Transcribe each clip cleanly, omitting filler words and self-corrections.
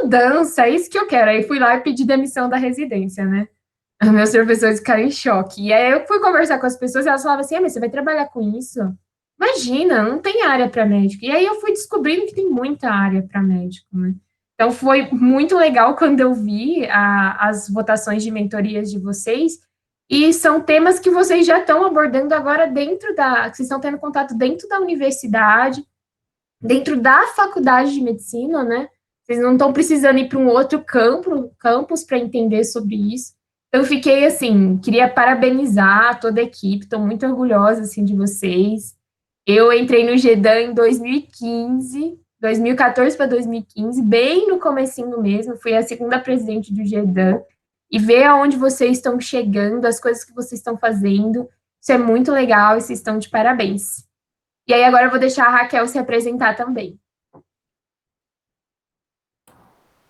mudança, é isso que eu quero. Aí fui lá e pedi demissão da residência, né? Meus professores ficaram em choque. E aí eu fui conversar com as pessoas e elas falavam assim: mas você vai trabalhar com isso? Imagina, não tem área para médico. E aí eu fui descobrindo que tem muita área para médico, né? Então foi muito legal quando eu vi as votações de mentorias de vocês. E são temas que vocês já estão abordando agora que vocês estão tendo contato dentro da universidade, dentro da faculdade de medicina, né? Vocês não estão precisando ir para um outro campus para entender sobre isso. Então, eu fiquei assim, queria parabenizar toda a equipe, estou muito orgulhosa assim, de vocês. Eu entrei no GEDAN em 2015, 2014 para 2015, bem no comecinho mesmo, fui a segunda presidente do GEDAN, e ver aonde vocês estão chegando, as coisas que vocês estão fazendo, isso é muito legal e vocês estão de parabéns. E aí agora eu vou deixar a Raquel se apresentar também.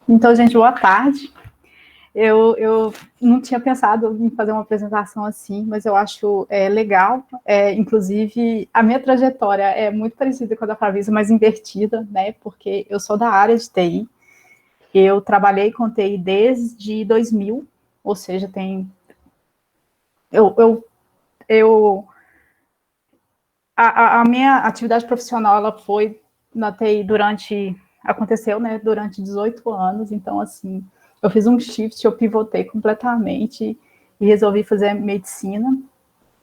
Então, gente, boa tarde. Eu não tinha pensado em fazer uma apresentação assim, mas eu acho legal. Inclusive, a minha trajetória é muito parecida com a da Flavisa, mas invertida, né? Porque eu sou da área de TI. Eu trabalhei com TI desde 2000, ou seja, a minha atividade profissional ela foi na TI aconteceu, né, durante 18 anos, então, assim, eu fiz um shift, eu pivotei completamente e resolvi fazer medicina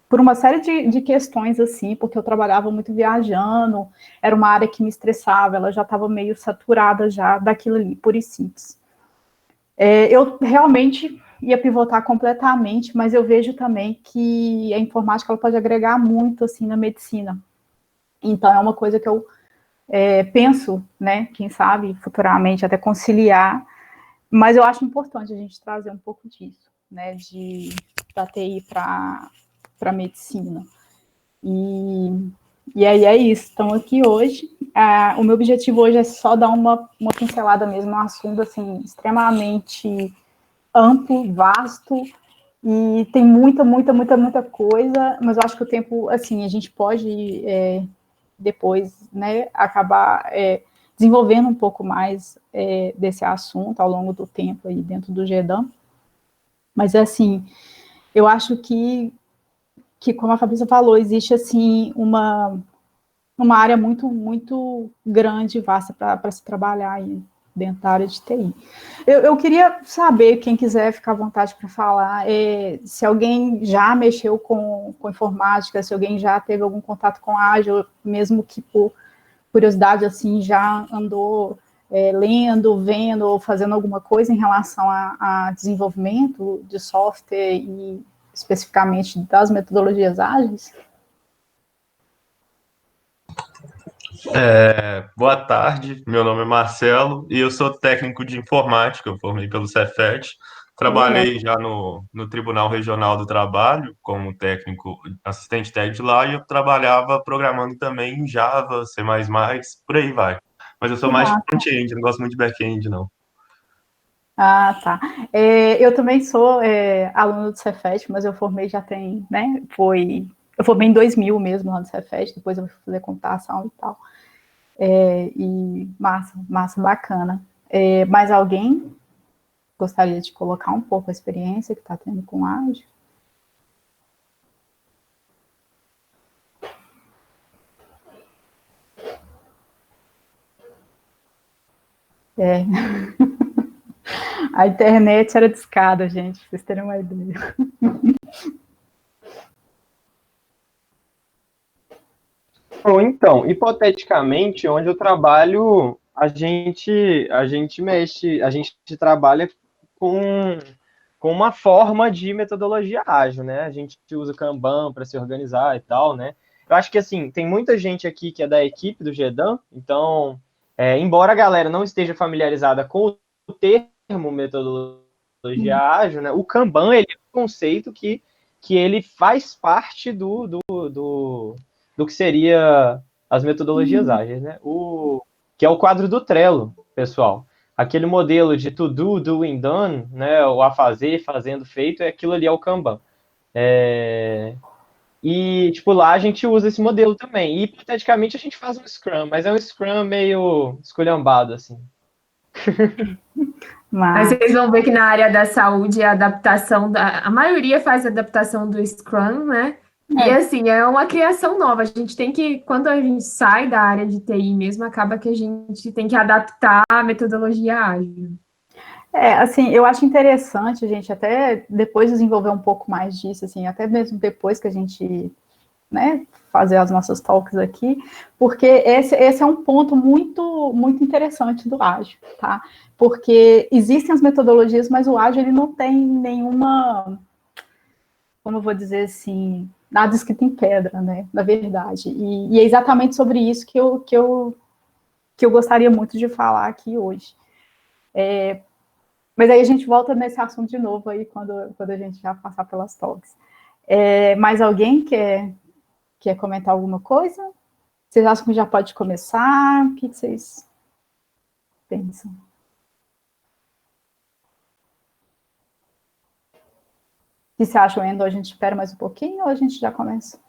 por uma série de questões, assim, porque eu trabalhava muito viajando, era uma área que me estressava, ela já estava meio saturada já daquilo ali, pura e simples. Eu realmente ia pivotar completamente, mas eu vejo também que a informática ela pode agregar muito, assim, na medicina. Então, é uma coisa que eu penso, né, quem sabe, futuramente, até conciliar, mas eu acho importante a gente trazer um pouco disso, né, da TI para a medicina. E aí é isso, estamos aqui hoje. O meu objetivo hoje é só dar uma pincelada mesmo, um assunto, assim, extremamente amplo, vasto, e tem muita coisa, mas eu acho que o tempo, assim, a gente pode depois, né, acabar desenvolvendo um pouco mais desse assunto ao longo do tempo aí dentro do GEDAM. Mas, assim, eu acho que como a Fabrícia falou, existe, assim, uma área muito grande e vasta para se trabalhar aí dentro da área de TI. Eu queria saber, quem quiser ficar à vontade para falar, se alguém já mexeu com informática, se alguém já teve algum contato com ágil, mesmo que por curiosidade, assim, já andou lendo, vendo ou fazendo alguma coisa em relação a desenvolvimento de software e especificamente das metodologias ágeis? Boa tarde, meu nome é Marcelo e eu sou técnico de informática, eu formei pelo Cefet. Trabalhei já no Tribunal Regional do Trabalho como técnico, assistente técnico de lá, e eu trabalhava programando também em Java, C++, por aí vai. Mas eu sou mais front-end, não gosto muito de back-end, não. Ah, tá. Eu também sou aluno do Cefet, mas eu formei já tem, né, eu formei em 2000 mesmo lá no Cefet, depois eu fui fazer computação e tal. E massa, bacana. Mais alguém gostaria de colocar um pouco a experiência que está tendo com ágil? A internet era discada, gente, pra vocês terem uma ideia. Bom, então, hipoteticamente, onde eu trabalho, a gente mexe, a gente trabalha com uma forma de metodologia ágil, né? A gente usa Kanban para se organizar e tal, né? Eu acho que, assim, tem muita gente aqui que é da equipe do GEDAM, então, embora a galera não esteja familiarizada com o termo metodologia ágil, né? O Kanban, ele é um conceito que ele faz parte do que seria as metodologias ágeis, né? Que é o quadro do Trello, pessoal. Aquele modelo de to do, doing, done, né? O a fazer, fazendo, feito, aquilo ali é o Kanban. E, tipo, lá a gente usa esse modelo também. E, hipoteticamente, a gente faz um Scrum, mas é um Scrum meio esculhambado, assim. Mas Mas vocês vão ver que na área da saúde, a adaptação a maioria faz adaptação do Scrum, né? E é, assim, é uma criação nova. A gente tem que, quando a gente sai da área de TI mesmo, acaba que a gente tem que adaptar a metodologia ágil. assim, eu acho interessante a gente até depois desenvolver um pouco mais disso, assim, até mesmo depois que a gente, né, fazer as nossas talks aqui, porque esse é um ponto muito, muito interessante do ágil, tá? Porque existem as metodologias, mas o ágil, ele não tem nenhuma, como eu vou dizer assim, nada escrito em pedra, né, na verdade. E é exatamente sobre isso que eu gostaria muito de falar aqui hoje. Mas aí a gente volta nesse assunto de novo aí, quando a gente já passar pelas talks. Mais alguém quer comentar alguma coisa? Vocês acham que já pode começar? O que vocês pensam? O que você acha, Wendel? A gente espera mais um pouquinho ou a gente já começa?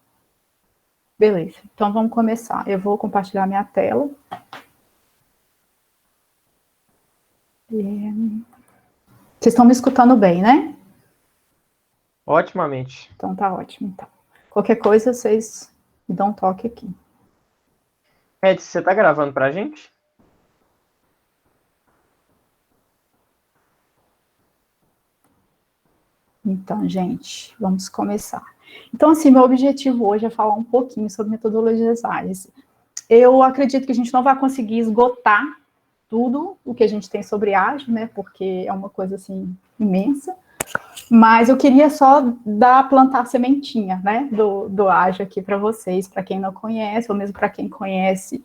Beleza, então vamos começar. Eu vou compartilhar minha tela. Vocês estão me escutando bem, né? Otimamente. Então tá ótimo. Então. Qualquer coisa, vocês me dão um toque aqui. Ed, você tá gravando pra gente? Então, gente, vamos começar. Então, assim, meu objetivo hoje é falar um pouquinho sobre metodologias ágeis. Eu acredito que a gente não vai conseguir esgotar tudo o que a gente tem sobre ágil, né? Porque é uma coisa, assim, imensa. Mas eu queria só plantar a sementinha, né? Do ágil aqui para vocês, para quem não conhece, ou mesmo para quem conhece.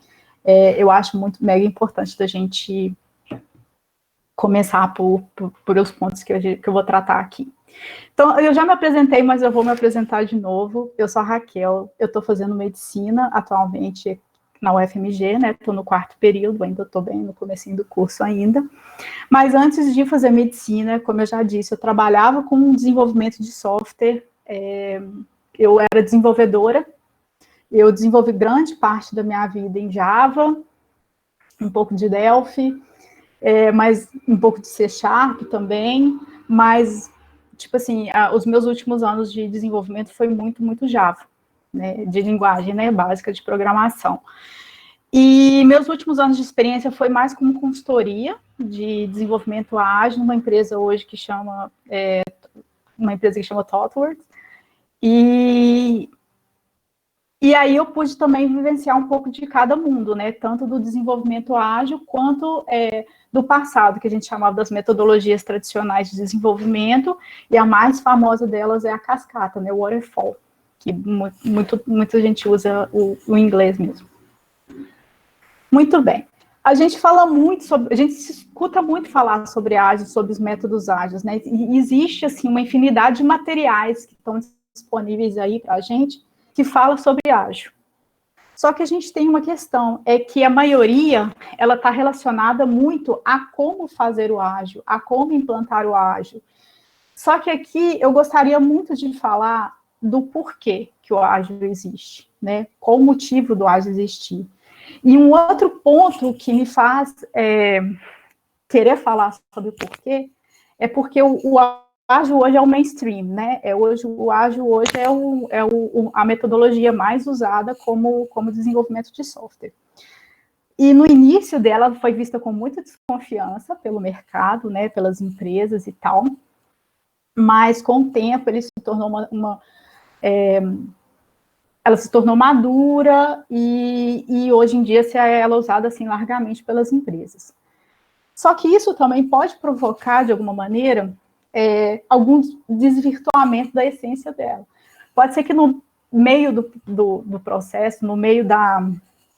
Eu acho muito mega importante da gente começar por os pontos que eu vou tratar aqui. Então, eu já me apresentei, mas eu vou me apresentar de novo. Eu sou a Raquel, eu estou fazendo medicina atualmente na UFMG, né? Estou no 4º período, ainda estou bem no comecinho do curso ainda. Mas antes de fazer medicina, como eu já disse, eu trabalhava com desenvolvimento de software, eu era desenvolvedora, eu desenvolvi grande parte da minha vida em Java, um pouco de Delphi, mas um pouco de C# também, mas tipo assim, os meus últimos anos de desenvolvimento foi muito, muito Java, né, de linguagem, né, básica de programação. E meus últimos anos de experiência foi mais como consultoria de desenvolvimento ágil, numa empresa hoje que chama, ThoughtWorks, e aí eu pude também vivenciar um pouco de cada mundo, né, tanto do desenvolvimento ágil, quanto do passado, que a gente chamava das metodologias tradicionais de desenvolvimento, e a mais famosa delas é a cascata, né, o waterfall, que muita gente usa o inglês mesmo. Muito bem. A gente se escuta muito falar sobre ágil, sobre os métodos ágeis, né? E existe, assim, uma infinidade de materiais que estão disponíveis aí para a gente que fala sobre ágil. Só que a gente tem uma questão, é que a maioria, ela está relacionada muito a como fazer o ágil, a como implantar o ágil. Só que aqui eu gostaria muito de falar do porquê que o ágil existe, né? Qual o motivo do ágil existir. E um outro ponto que me faz querer falar sobre o porquê é porque o ágil hoje é o mainstream, né? O ágil hoje a metodologia mais usada como desenvolvimento de software. E no início dela foi vista com muita desconfiança pelo mercado, né? Pelas empresas e tal. Mas com o tempo ele se tornou ela se tornou madura e hoje em dia ela é usada assim largamente pelas empresas. Só que isso também pode provocar, de alguma maneira, algum desvirtuamento da essência dela. Pode ser que no meio do processo, no meio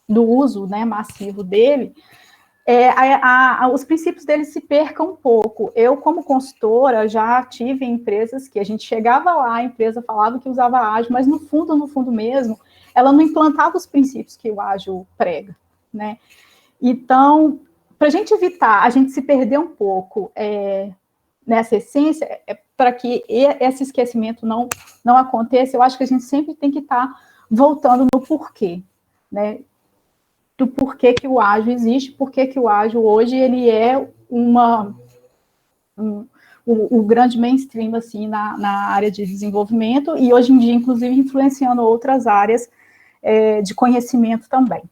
do uso, né, massivo dele, os princípios dele se percam um pouco. Eu, como consultora, já tive empresas que a gente chegava lá, a empresa falava que usava ágil, mas no fundo mesmo, ela não implantava os princípios que o ágil prega, né? Então, para a gente evitar a gente se perder um pouco nessa essência, para que esse esquecimento não aconteça, eu acho que a gente sempre tem que estar voltando no porquê, né? Do porquê que o ágil existe, porquê que o ágil hoje ele é uma o grande mainstream, assim, na área de desenvolvimento, e hoje em dia, inclusive, influenciando outras áreas de conhecimento também.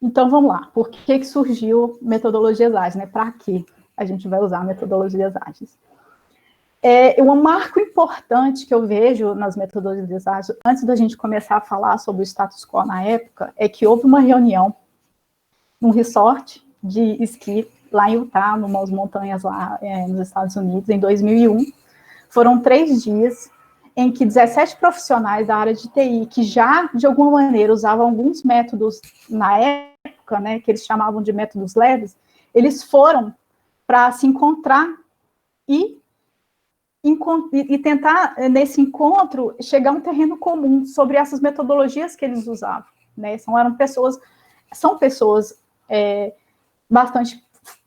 Então, vamos lá. Por que surgiu metodologias ágeis, né? Para que a gente vai usar metodologias ágeis? Um marco importante que eu vejo nas metodologias ágeis, antes da gente começar a falar sobre o status quo na época, é que houve uma reunião num resort de esqui lá em Utah, numas montanhas lá nos Estados Unidos, em 2001. Foram 3 dias em que 17 profissionais da área de TI, que já, de alguma maneira, usavam alguns métodos na época, né, que eles chamavam de métodos leves, eles foram para se encontrar e tentar, nesse encontro, chegar a um terreno comum sobre essas metodologias que eles usavam, né? São pessoas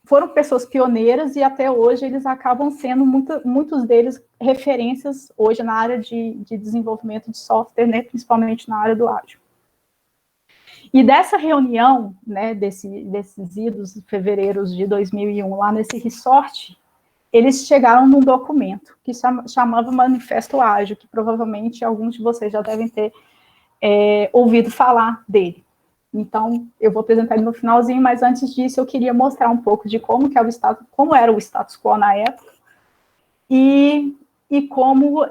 foram pessoas pioneiras e até hoje eles acabam sendo, muitos deles, referências hoje na área de desenvolvimento de software, né? Principalmente na área do ágil. E dessa reunião, né, desses idos de fevereiro de 2001, lá nesse resort, eles chegaram num documento que chamava Manifesto Ágil, que provavelmente alguns de vocês já devem ter ouvido falar dele. Então, eu vou apresentar ele no finalzinho, mas antes disso eu queria mostrar um pouco de como era o status quo na época e como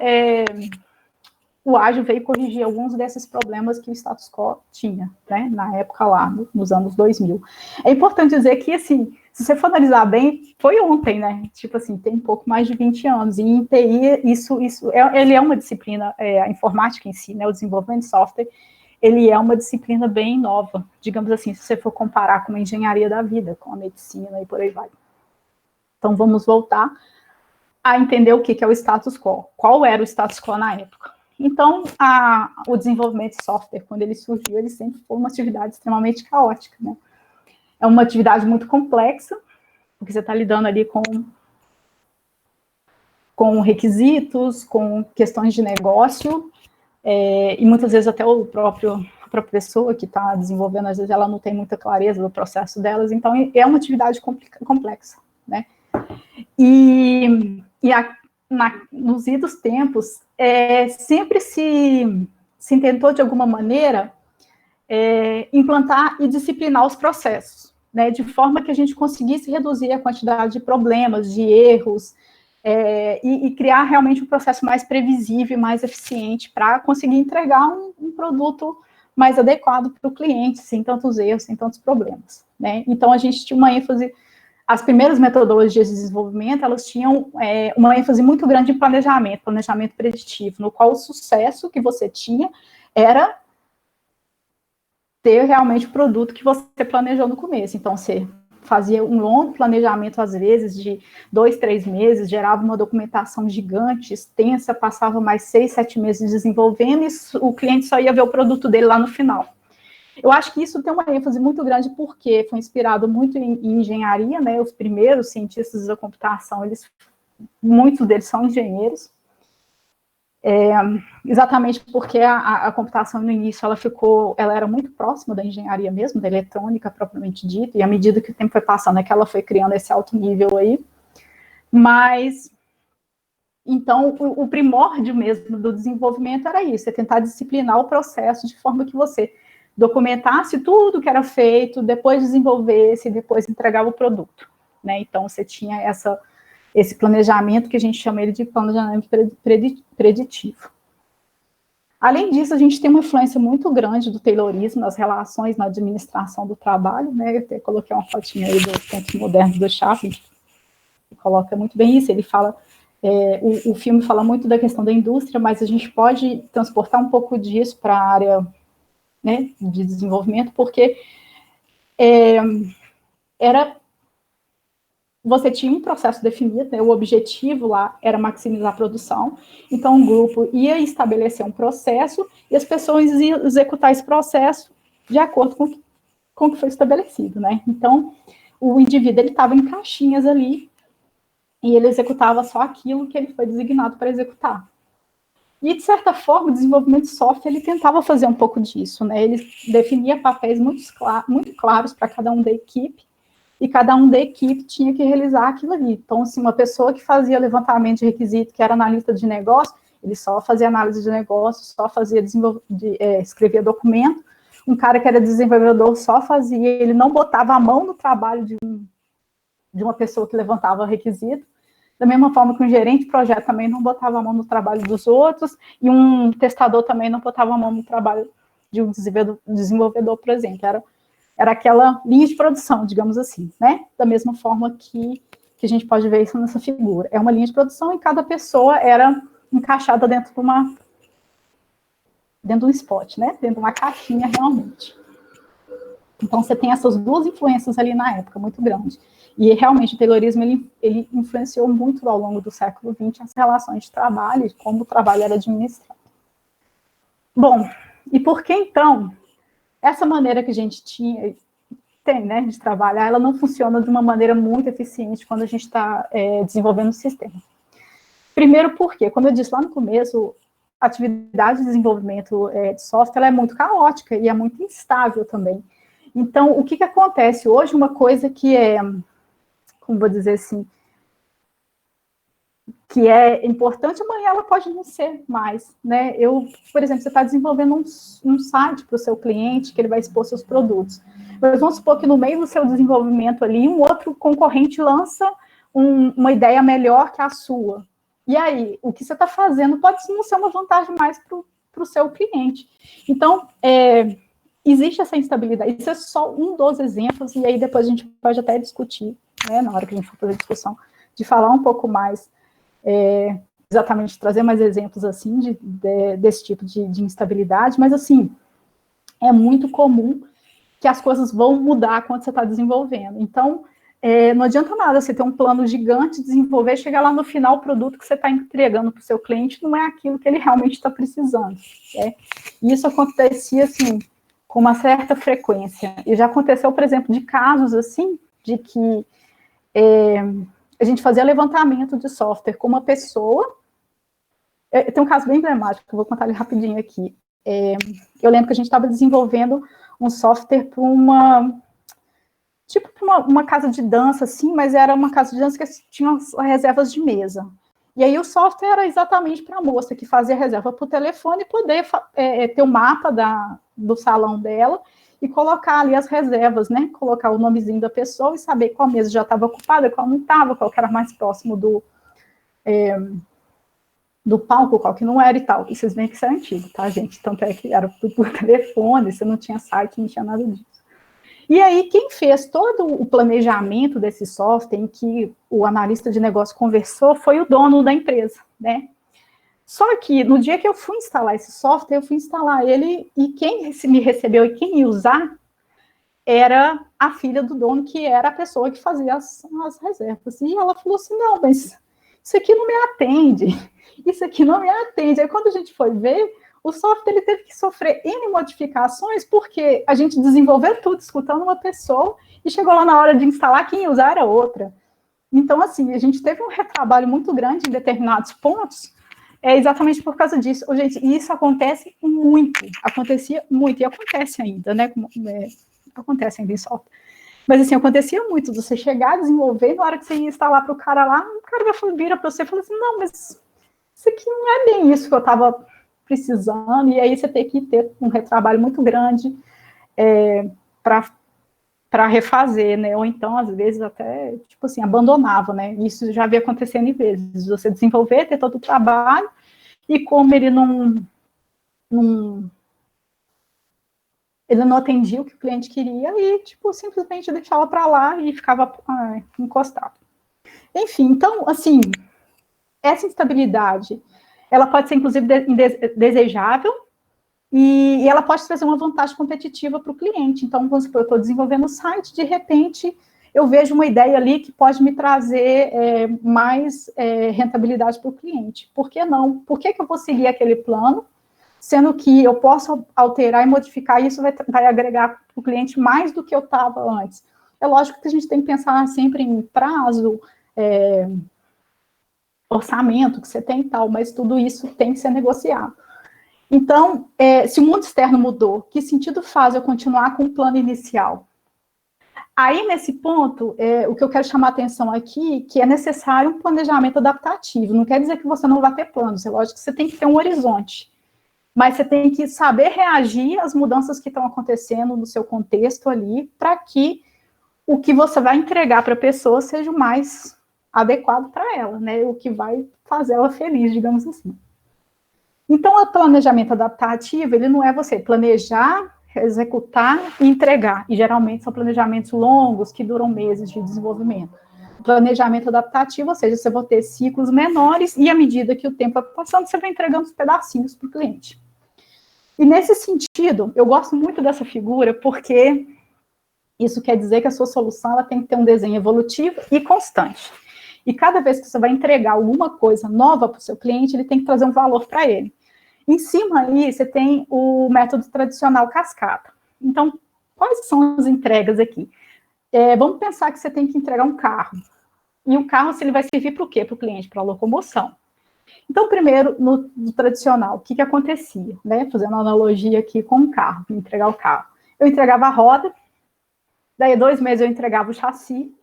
o ágil veio corrigir alguns desses problemas que o status quo tinha, né, na época lá, nos anos 2000. É importante dizer que, assim, se você for analisar bem, foi ontem, né, tipo assim, tem um pouco mais de 20 anos, e em TI, ele é uma disciplina, a informática em si, né, o desenvolvimento de software, ele é uma disciplina bem nova, digamos assim, se você for comparar com a engenharia da vida, com a medicina e por aí vai. Então, vamos voltar a entender o que é o status quo. Qual era o status quo na época? Então, o desenvolvimento de software, quando ele surgiu, ele sempre foi uma atividade extremamente caótica, né? É uma atividade muito complexa, porque você está lidando ali com requisitos, com questões de negócio, e muitas vezes até a própria pessoa que está desenvolvendo, às vezes ela não tem muita clareza do processo delas, então é uma atividade complexa, né? Nos idos tempos, sempre se tentou, de alguma maneira, implantar e disciplinar os processos, né, de forma que a gente conseguisse reduzir a quantidade de problemas, de erros, e criar realmente um processo mais previsível e mais eficiente para conseguir entregar um produto mais adequado para o cliente, sem tantos erros, sem tantos problemas, né? Então, a gente tinha uma ênfase. As primeiras metodologias de desenvolvimento, elas tinham uma ênfase muito grande em planejamento preditivo, no qual o sucesso que você tinha era ter realmente o produto que você planejou no começo. Então, você fazia um longo planejamento, às vezes, de 2, 3 meses, gerava uma documentação gigante, extensa, passava mais 6, 7 meses desenvolvendo, e o cliente só ia ver o produto dele lá no final. Eu acho que isso tem uma ênfase muito grande porque foi inspirado muito em engenharia, né? Os primeiros cientistas da computação, muitos deles são engenheiros, exatamente porque a computação no início ela era muito próxima da engenharia mesmo, da eletrônica propriamente dita, e à medida que o tempo foi passando, é que ela foi criando esse alto nível aí. Mas, então, o primórdio mesmo do desenvolvimento era isso, é tentar disciplinar o processo de forma que você documentasse tudo que era feito, depois desenvolvesse, depois entregava o produto, né? Então, você tinha esse planejamento que a gente chama ele de planejamento preditivo. Além disso, a gente tem uma influência muito grande do Taylorismo nas relações na administração do trabalho, né? Eu até coloquei uma fotinha aí dos tempos modernos do Chaplin, que coloca muito bem isso. Ele fala, o filme fala muito da questão da indústria, mas a gente pode transportar um pouco disso para a área, né, de desenvolvimento, porque você tinha um processo definido, né, o objetivo lá era maximizar a produção, então um grupo ia estabelecer um processo e as pessoas iam executar esse processo de acordo com o que foi estabelecido, né? Então, o indivíduo estava em caixinhas ali e ele executava só aquilo que ele foi designado para executar. E, de certa forma, o desenvolvimento de software, ele tentava fazer um pouco disso, né? Ele definia papéis muito claros para cada um da equipe, e cada um da equipe tinha que realizar aquilo ali. Então, assim, uma pessoa que fazia levantamento de requisito, que era analista de negócio, ele só fazia análise de negócio, só fazia escrevia documento. Um cara que era desenvolvedor só fazia, ele não botava a mão no trabalho de uma pessoa que levantava requisito. Da mesma forma que um gerente de projeto também não botava a mão no trabalho dos outros, e um testador também não botava a mão no trabalho de um desenvolvedor, por exemplo. Era aquela linha de produção, digamos assim, né? Da mesma forma que a gente pode ver isso nessa figura. É uma linha de produção e cada pessoa era encaixada dentro de um spot, né? Dentro de uma caixinha, realmente. Então, você tem essas duas influências ali na época, muito grandes. E, realmente, o Taylorismo, ele influenciou muito ao longo do século XX as relações de trabalho e como o trabalho era administrado. Bom, e por que, então, essa maneira que a gente tem, né, de trabalhar, ela não funciona de uma maneira muito eficiente quando a gente está desenvolvendo o sistema? Primeiro porque, como eu disse lá no começo, a atividade de desenvolvimento de software ela é muito caótica e é muito instável também. Então, o que acontece hoje? Uma coisa que como vou dizer assim, que é importante, amanhã ela pode não ser mais, né? Por exemplo, você está desenvolvendo um site para o seu cliente, que ele vai expor seus produtos. Mas vamos supor que no meio do seu desenvolvimento ali, um outro concorrente lança uma ideia melhor que a sua. E aí, o que você está fazendo pode não ser uma vantagem mais para o seu cliente. Então, existe essa instabilidade. Isso é só um dos exemplos, e aí depois a gente pode até discutir, né, na hora que a gente for fazer a discussão, de falar um pouco mais, exatamente, trazer mais exemplos, assim, desse tipo de instabilidade, mas, assim, é muito comum que as coisas vão mudar quando você está desenvolvendo. Então, não adianta nada você ter um plano gigante, desenvolver, chegar lá no final, o produto que você está entregando para o seu cliente não é aquilo que ele realmente está precisando. E isso acontecia, assim, com uma certa frequência. E já aconteceu, por exemplo, de casos, assim, de que a gente fazia levantamento de software com uma pessoa. Tem um caso bem emblemático, que eu vou contar ele rapidinho aqui. Eu lembro que a gente estava desenvolvendo um software para uma casa de dança, assim, mas era uma casa de dança que tinha as reservas de mesa. E aí o software era exatamente para a moça que fazia reserva por telefone poder ter o mapa do salão dela e colocar ali as reservas, né? Colocar o nomezinho da pessoa e saber qual mesa já estava ocupada, qual não estava, qual que era mais próximo do palco, qual que não era e tal. E vocês veem que isso é antigo, tá, gente? Tanto é que era por telefone, você não tinha site, não tinha nada disso. E aí, quem fez todo o planejamento desse software, em que o analista de negócio conversou, foi o dono da empresa, né? Só que, no dia que eu fui instalar esse software, eu fui instalar ele, e quem me recebeu e quem ia usar era a filha do dono, que era a pessoa que fazia as reservas. E ela falou assim, não, mas isso aqui não me atende, isso aqui não me atende. Aí, quando a gente foi ver, o software ele teve que sofrer N modificações, porque a gente desenvolveu tudo escutando uma pessoa, e chegou lá na hora de instalar, quem ia usar era outra. Então, assim, a gente teve um retrabalho muito grande em determinados pontos, exatamente por causa disso. Gente, e isso acontece muito, acontecia muito, e acontece ainda, né? Acontece ainda em software. Mas, assim, acontecia muito, você chegar, desenvolver, na hora que você ia instalar para o cara lá, o cara vira para você e fala assim, não, mas isso aqui não é bem isso que eu estava precisando, e aí você tem que ter um retrabalho muito grande para refazer, né? Ou então, às vezes, até, tipo assim, abandonava, né? Isso já havia acontecendo em vezes, você desenvolver, ter todo o trabalho, e como ele não atendia o que o cliente queria, e, tipo, simplesmente deixava para lá e ficava encostado. Enfim, então, assim, essa instabilidade, ela pode ser, inclusive, desejável, e ela pode trazer uma vantagem competitiva para o cliente. Então, vamos supor, eu estou desenvolvendo um site, de repente, eu vejo uma ideia ali que pode me trazer mais rentabilidade para o cliente. Por que não? Por que eu vou seguir aquele plano, sendo que eu posso alterar e modificar, e isso vai agregar para o cliente mais do que eu estava antes? É lógico que a gente tem que pensar sempre em prazo, orçamento que você tem e tal, mas tudo isso tem que ser negociado. Então, se o mundo externo mudou, que sentido faz eu continuar com o plano inicial? Aí, nesse ponto, o que eu quero chamar a atenção aqui, que é necessário um planejamento adaptativo. Não quer dizer que você não vai ter planos, é lógico que você tem que ter um horizonte. Mas você tem que saber reagir às mudanças que estão acontecendo no seu contexto ali, para que o que você vai entregar para a pessoa seja o mais adequado para ela, né? O que vai fazer ela feliz, digamos assim. Então, o planejamento adaptativo, ele não é você planejar, executar e entregar. E, geralmente, são planejamentos longos, que duram meses de desenvolvimento. Planejamento adaptativo, ou seja, você vai ter ciclos menores e, à medida que o tempo vai passando, você vai entregando os pedacinhos para o cliente. E, nesse sentido, eu gosto muito dessa figura, porque isso quer dizer que a sua solução ela tem que ter um desenho evolutivo e constante. E cada vez que você vai entregar alguma coisa nova para o seu cliente, ele tem que trazer um valor para ele. Em cima aí, você tem o método tradicional cascata. Então, quais são as entregas aqui? Vamos pensar que você tem que entregar um carro. E o carro, ele vai servir para o quê? Para o cliente, para a locomoção. Então, primeiro, no tradicional, o que acontecia? Né? Fazendo uma analogia aqui com o carro, entregar o carro. Eu entregava a roda, daí 2 meses eu entregava o chassi,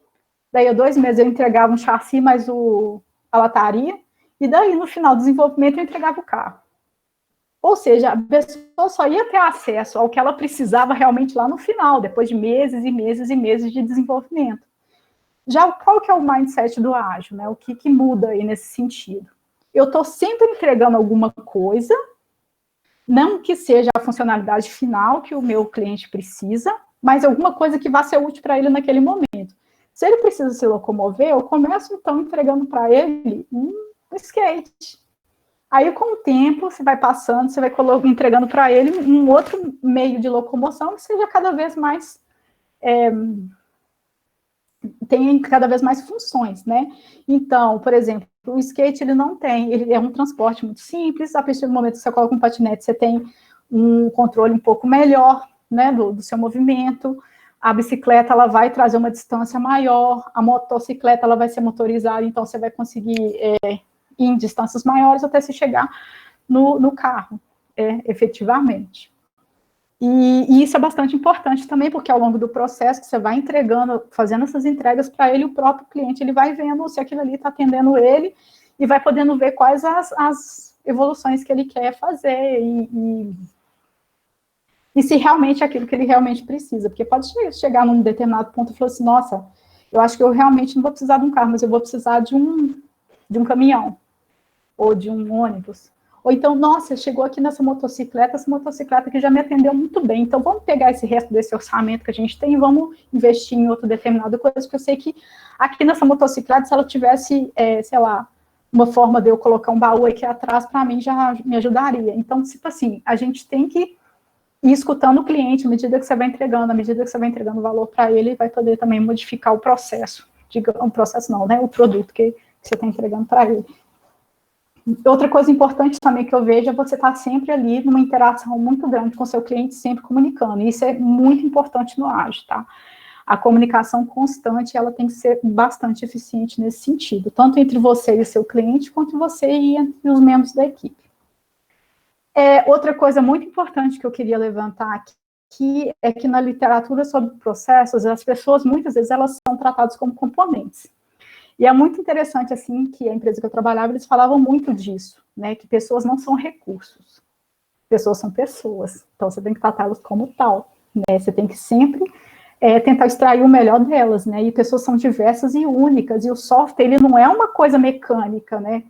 daí 2 meses eu entregava um chassi mais a lataria, e daí, no final do desenvolvimento, eu entregava o carro. Ou seja, a pessoa só ia ter acesso ao que ela precisava realmente lá no final, depois de meses e meses e meses de desenvolvimento. Já qual que é o mindset do ágil, né? O que muda aí nesse sentido? Eu estou sempre entregando alguma coisa, não que seja a funcionalidade final que o meu cliente precisa, mas alguma coisa que vá ser útil para ele naquele momento. Se ele precisa se locomover, eu começo, então, entregando para ele um skate. Aí, com o tempo, você vai passando, você vai entregando para ele um outro meio de locomoção que seja cada vez mais... tem cada vez mais funções, né? Então, por exemplo, o skate, ele é um transporte muito simples, a partir do momento que você coloca um patinete, você tem um controle um pouco melhor, né, do seu movimento. A bicicleta, ela vai trazer uma distância maior, a motocicleta, ela vai ser motorizada, então você vai conseguir ir em distâncias maiores até se chegar no carro, efetivamente. E isso é bastante importante também, porque ao longo do processo que você vai entregando, fazendo essas entregas para ele, o próprio cliente, ele vai vendo se aquilo ali está atendendo ele e vai podendo ver quais as evoluções que ele quer fazer e se realmente é aquilo que ele realmente precisa, porque pode chegar num determinado ponto e falar assim, nossa, eu acho que eu realmente não vou precisar de um carro, mas eu vou precisar de um caminhão, ou de um ônibus. Ou então, nossa, chegou aqui nessa motocicleta, essa motocicleta que já me atendeu muito bem, então vamos pegar esse resto desse orçamento que a gente tem e vamos investir em outra determinada coisa, porque eu sei que aqui nessa motocicleta, se ela tivesse, sei lá, uma forma de eu colocar um baú aqui atrás, para mim já me ajudaria. Então, tipo assim, a gente tem que ir escutando o cliente, à medida que você vai entregando valor para ele, vai poder também modificar o processo, o processo não, né, o produto que você está entregando para ele. Outra coisa importante também que eu vejo é você estar sempre ali numa interação muito grande com o seu cliente, sempre comunicando. E isso é muito importante no ágil, tá? A comunicação constante, ela tem que ser bastante eficiente nesse sentido, tanto entre você e o seu cliente, quanto você e entre os membros da equipe. Outra coisa muito importante que eu queria levantar aqui é que na literatura sobre processos, as pessoas, muitas vezes, elas são tratadas como componentes. E é muito interessante, assim, que a empresa que eu trabalhava, eles falavam muito disso, né, que pessoas não são recursos, pessoas são pessoas, então você tem que tratá-las como tal, né, você tem que sempre tentar extrair o melhor delas, né, e pessoas são diversas e únicas, e o software, ele não é uma coisa mecânica, né,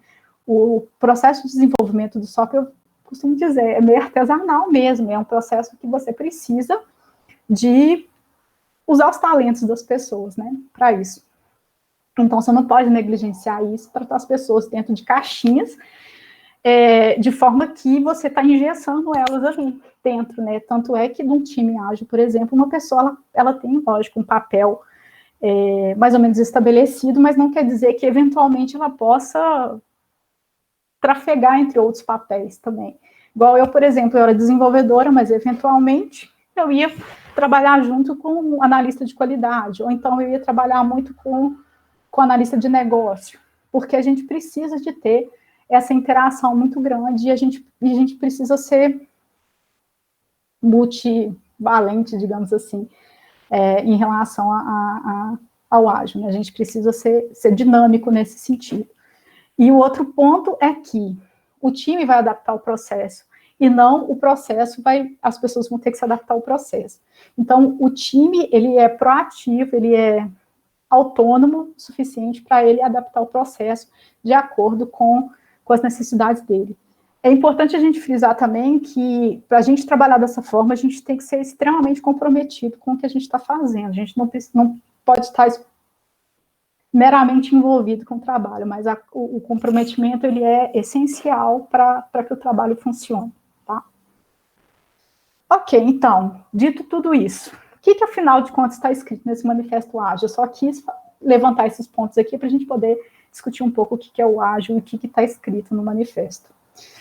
o processo de desenvolvimento do software, eu costumo dizer, é meio artesanal mesmo, é um processo que você precisa de usar os talentos das pessoas, né, para isso. Então, você não pode negligenciar isso, tratar as pessoas dentro de caixinhas, de forma que você está engessando elas ali dentro, né? Tanto é que num time ágil, por exemplo, uma pessoa, ela tem, lógico, um papel mais ou menos estabelecido, mas não quer dizer que, eventualmente, ela possa trafegar entre outros papéis também. Igual eu, por exemplo, eu era desenvolvedora, mas, eventualmente, eu ia trabalhar junto com um analista de qualidade, ou então eu ia trabalhar muito com analista de negócio, porque a gente precisa de ter essa interação muito grande e a gente precisa ser multivalente, digamos assim. em relação ao ágil, né? A gente precisa ser dinâmico nesse sentido. E o outro ponto é que o time vai adaptar o processo, e não o processo as pessoas vão ter que se adaptar ao processo. Então, o time, ele é proativo, ele é autônomo o suficiente para ele adaptar o processo de acordo com as necessidades dele. É importante a gente frisar também que, para a gente trabalhar dessa forma, a gente tem que ser extremamente comprometido com o que a gente está fazendo. A gente não pode estar meramente envolvido com o trabalho, mas o comprometimento, ele é essencial para que o trabalho funcione, tá? Ok, então, dito tudo isso, o que afinal de contas está escrito nesse manifesto ágil? Eu só quis levantar esses pontos aqui para a gente poder discutir um pouco o que é o ágil e o que está escrito no manifesto.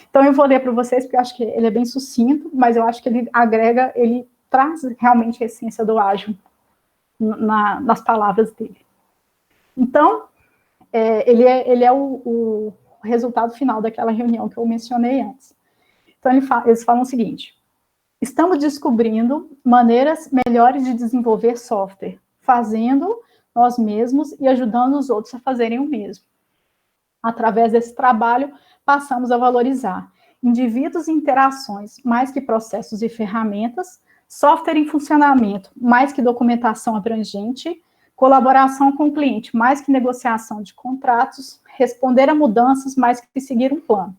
Então, eu vou ler para vocês, porque eu acho que ele é bem sucinto, mas eu acho que ele traz realmente a essência do ágil nas palavras dele. Então, ele é o resultado final daquela reunião que eu mencionei antes. Então, eles falam o seguinte: estamos descobrindo maneiras melhores de desenvolver software, fazendo nós mesmos e ajudando os outros a fazerem o mesmo. Através desse trabalho, passamos a valorizar indivíduos e interações, mais que processos e ferramentas, software em funcionamento, mais que documentação abrangente, colaboração com o cliente, mais que negociação de contratos, responder a mudanças, mais que seguir um plano.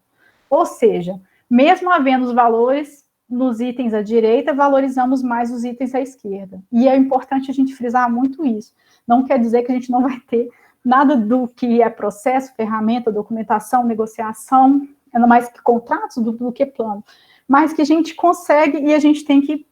Ou seja, mesmo havendo os valores nos itens à direita, valorizamos mais os itens à esquerda. E é importante a gente frisar muito isso. Não quer dizer que a gente não vai ter nada do que é processo, ferramenta, documentação, negociação, ainda mais que contratos do que plano, mas que a gente consegue e a gente tem que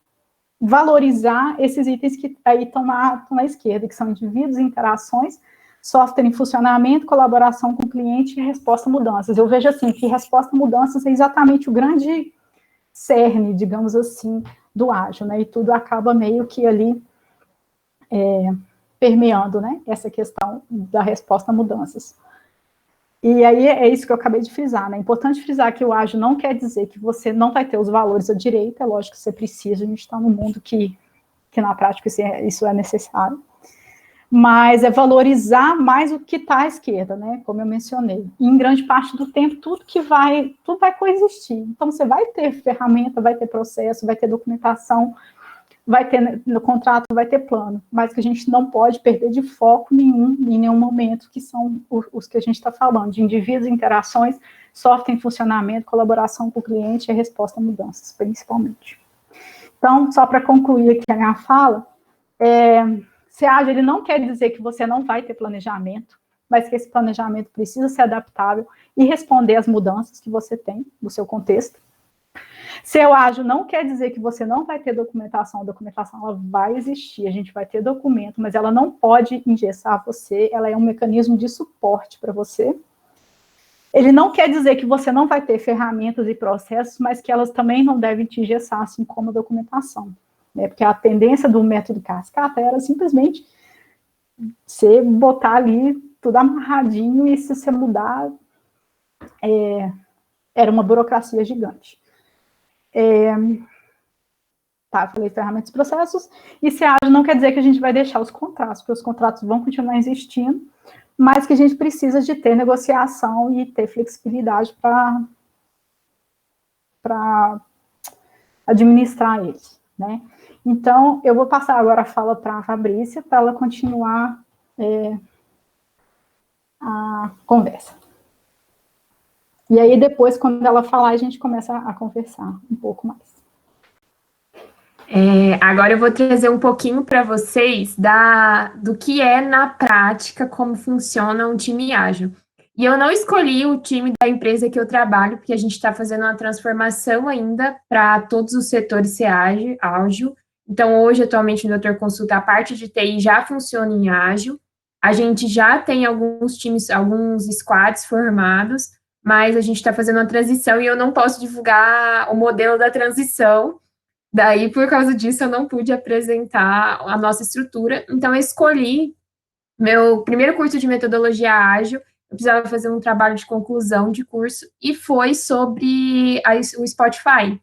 valorizar esses itens que aí estão na esquerda, que são indivíduos, interações, software em funcionamento, colaboração com o cliente e resposta a mudanças. Eu vejo assim, que resposta a mudanças é exatamente o grande cerne, digamos assim, do ágil, né? E tudo acaba meio que ali permeando, né? Essa questão da resposta a mudanças. E aí é isso que eu acabei de frisar, né? É importante frisar que o ágil não quer dizer que você não vai ter os valores à direita, é lógico que você precisa, a gente está num mundo que na prática isso é necessário, mas é valorizar mais o que está à esquerda, né? Como eu mencionei. E em grande parte do tempo, tudo vai coexistir. Então, você vai ter ferramenta, vai ter processo, vai ter documentação, vai ter no contrato, vai ter plano, mas que a gente não pode perder de foco em nenhum momento, que são os que a gente está falando, de indivíduos, interações, software em funcionamento, colaboração com o cliente e resposta a mudanças, principalmente. Então, só para concluir aqui a minha fala, ser ágil, ele não quer dizer que você não vai ter planejamento, mas que esse planejamento precisa ser adaptável e responder às mudanças que você tem no seu contexto. Ser ágil não quer dizer que você não vai ter documentação, a documentação ela vai existir, a gente vai ter documento, mas ela não pode engessar você, ela é um mecanismo de suporte para você. Ele não quer dizer que você não vai ter ferramentas e processos, mas que elas também não devem te engessar, assim como a documentação, né? Porque a tendência do método cascata era simplesmente você botar ali tudo amarradinho e se você mudar, era uma burocracia gigante. Falei ferramentas e processos, e ser ágil não quer dizer que a gente vai deixar os contratos, porque os contratos vão continuar existindo, mas que a gente precisa de ter negociação e ter flexibilidade para administrar eles, né? Então, eu vou passar agora a fala para a Fabrícia, para ela continuar a conversa. E aí, depois, quando ela falar, a gente começa a conversar um pouco mais. Agora eu vou trazer um pouquinho para vocês do que é, na prática, como funciona um time ágil. E eu não escolhi o time da empresa que eu trabalho, porque a gente está fazendo uma transformação ainda para todos os setores ser ágil. Então, hoje, atualmente, no Doutor Consulta, a parte de TI já funciona em ágil. A gente já tem alguns times, alguns squads formados, mas a gente está fazendo uma transição e eu não posso divulgar o modelo da transição. Daí, por causa disso, eu não pude apresentar a nossa estrutura. Então, eu escolhi meu primeiro curso de metodologia ágil. Eu precisava fazer um trabalho de conclusão de curso e foi sobre o Spotify.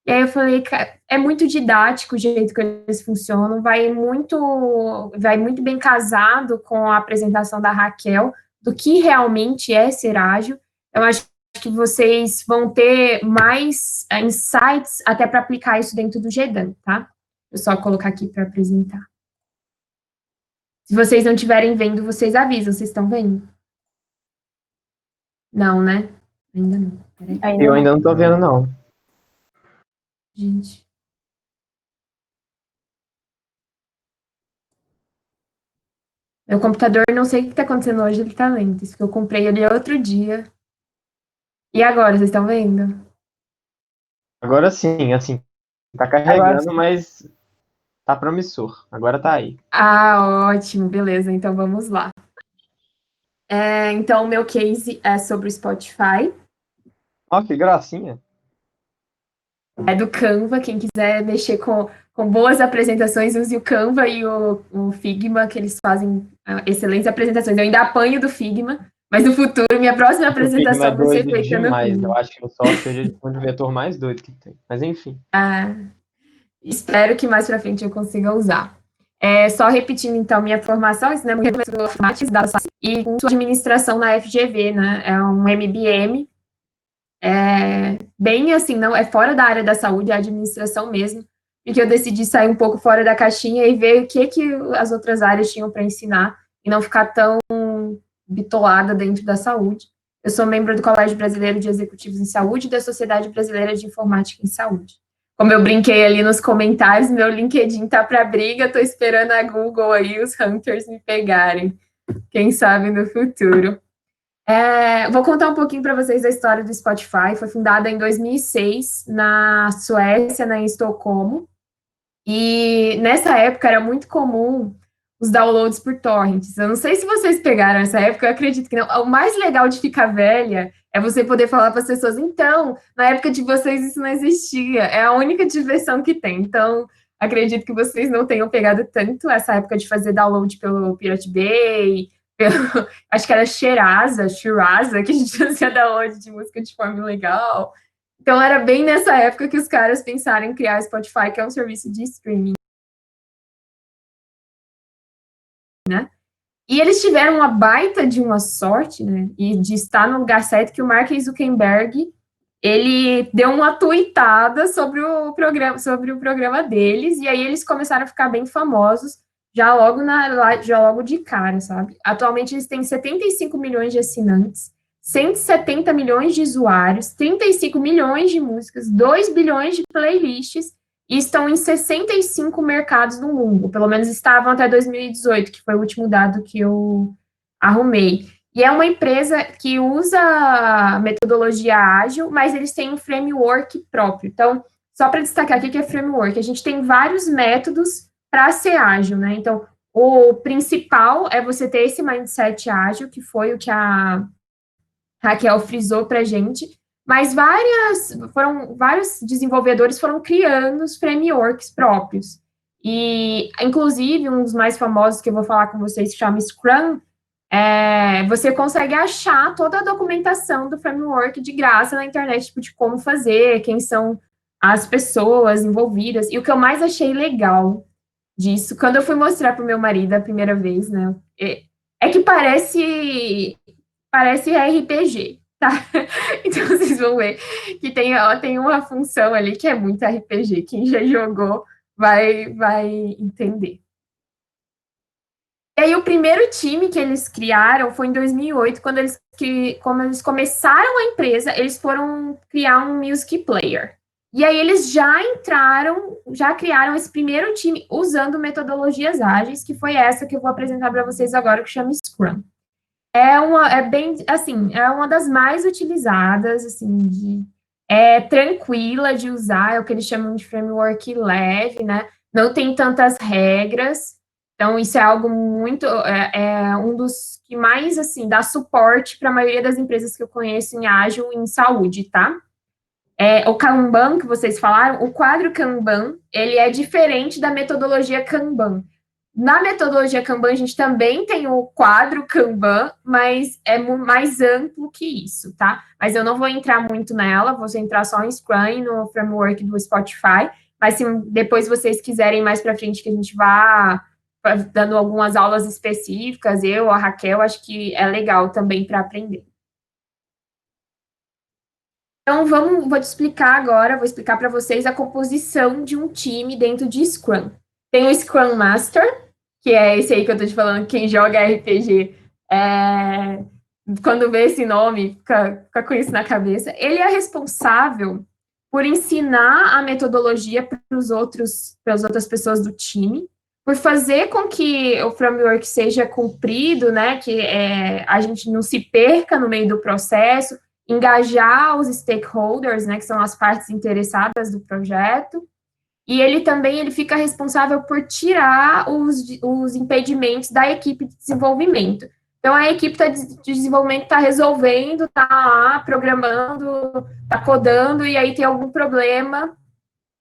E aí eu falei, é muito didático o jeito que eles funcionam, vai muito bem casado com a apresentação da Raquel, do que realmente é ser ágil. Eu acho que vocês vão ter mais insights até para aplicar isso dentro do GEDAN, tá? Vou só colocar aqui para apresentar. Se vocês não estiverem vendo, vocês avisam. Vocês estão vendo? Não, né? Ainda não. Peraí. Eu ainda não tô vendo, não. Gente. Meu computador, não sei o que está acontecendo hoje, ele tá lento. Isso que eu comprei ele outro dia. E agora, vocês estão vendo? Agora sim, assim, tá carregando, mas tá promissor. Agora tá aí. Ah, ótimo, beleza, então vamos lá. Então, o meu case é sobre o Spotify. Ó, que gracinha. É do Canva, quem quiser mexer com boas apresentações, use o Canva e o Figma, que eles fazem excelentes apresentações. Eu ainda apanho do Figma, mas no futuro, minha próxima O Figma é apresentação vai ser doido feita no demais. Eu Figma. acho que o software é o vetor mais doido que tem. Mas enfim. Espero que mais para frente eu consiga usar. Só repetindo, então, minha formação, isso é e com administração na FGV, né? É um MBM, bem assim, não é fora da área da saúde, é administração mesmo, e que eu decidi sair um pouco fora da caixinha e ver o que as outras áreas tinham para ensinar e não ficar tão bitolada dentro da saúde. Eu sou membro do Colégio Brasileiro de Executivos em Saúde e da Sociedade Brasileira de Informática em Saúde. Como eu brinquei ali nos comentários, meu LinkedIn tá para briga, tô esperando a Google aí, os hunters me pegarem. Quem sabe no futuro. Vou contar um pouquinho para vocês da história do Spotify. Foi fundada em 2006 na Suécia, em Estocolmo. E nessa época era muito comum os downloads por torrents. Eu não sei se vocês pegaram essa época, eu acredito que não. O mais legal de ficar velha é você poder falar para as pessoas, então, na época de vocês isso não existia. É a única diversão que tem. Então, acredito que vocês não tenham pegado tanto essa época de fazer download pelo Pirate Bay, pelo, acho que era Shiraza, que a gente fazia download de música de forma legal. Então, era bem nessa época que os caras pensaram em criar o Spotify, que é um serviço de streaming, né? E eles tiveram uma baita de uma sorte, né? E de estar no lugar certo, que o Mark Zuckerberg, ele deu uma tweetada sobre o programa deles, e aí eles começaram a ficar bem famosos já logo de cara, sabe? Atualmente eles têm 75 milhões de assinantes, 170 milhões de usuários, 35 milhões de músicas, 2 bilhões de playlists, e estão em 65 mercados no mundo, pelo menos estavam até 2018, que foi o último dado que eu arrumei. E é uma empresa que usa metodologia ágil, mas eles têm um framework próprio. Então, só para destacar aqui que é framework, a gente tem vários métodos para ser ágil, né? Então, o principal é você ter esse mindset ágil, que foi o que a Raquel frisou para a gente, mas vários desenvolvedores foram criando os frameworks próprios. E, inclusive, um dos mais famosos que eu vou falar com vocês, que chama Scrum, você consegue achar toda a documentação do framework de graça na internet, tipo, de como fazer, quem são as pessoas envolvidas. E o que eu mais achei legal disso, quando eu fui mostrar para o meu marido a primeira vez, né, é que parece RPG, tá? Então vocês vão ver que tem uma função ali que é muito RPG. Quem já jogou vai entender. E aí o primeiro time que eles criaram foi em 2008, quando eles começaram a empresa, eles foram criar um music player. E aí eles já criaram esse primeiro time usando metodologias ágeis, que foi essa que eu vou apresentar para vocês agora, que chama Scrum. É uma das mais utilizadas, assim, é tranquila de usar, é o que eles chamam de framework leve, né? Não tem tantas regras, então isso é algo é um dos que mais, assim, dá suporte para a maioria das empresas que eu conheço em ágil em saúde, tá? O Kanban, que vocês falaram, o quadro Kanban, ele é diferente da metodologia Kanban. Na metodologia Kanban, a gente também tem o quadro Kanban, mas é mais amplo que isso, tá? Mas eu não vou entrar muito nela, vou entrar só em Scrum e no framework do Spotify, mas se depois vocês quiserem mais para frente que a gente vá dando algumas aulas específicas, eu, a Raquel, acho que é legal também para aprender. Então, vou te explicar agora, vou explicar para vocês a composição de um time dentro de Scrum. Tem o Scrum Master, que é esse aí que eu tô te falando, quem joga RPG, quando vê esse nome, fica com isso na cabeça. Ele é responsável por ensinar a metodologia para as outras pessoas do time, por fazer com que o framework seja cumprido, né, que a gente não se perca no meio do processo, engajar os stakeholders, né, que são as partes interessadas do projeto, e ele fica responsável por tirar os impedimentos da equipe de desenvolvimento. Então, a equipe de desenvolvimento está resolvendo, está lá programando, está codando, e aí tem algum problema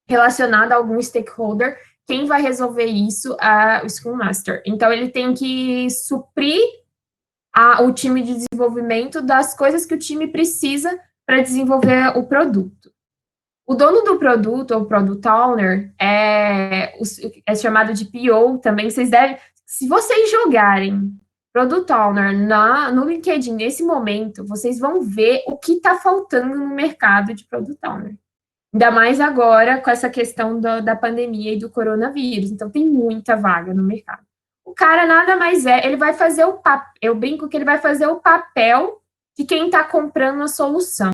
relacionado a algum stakeholder. Quem vai resolver isso é o Scrum Master. Então, ele tem que suprir o time de desenvolvimento das coisas que o time precisa para desenvolver o produto. O dono do produto, ou Product Owner, é chamado de PO também. Se vocês jogarem Product Owner no LinkedIn nesse momento, vocês vão ver o que está faltando no mercado de Product Owner. Ainda mais agora com essa questão da pandemia e do coronavírus. Então, tem muita vaga no mercado. O cara nada mais ele vai fazer eu brinco que ele vai fazer o papel de quem está comprando a solução,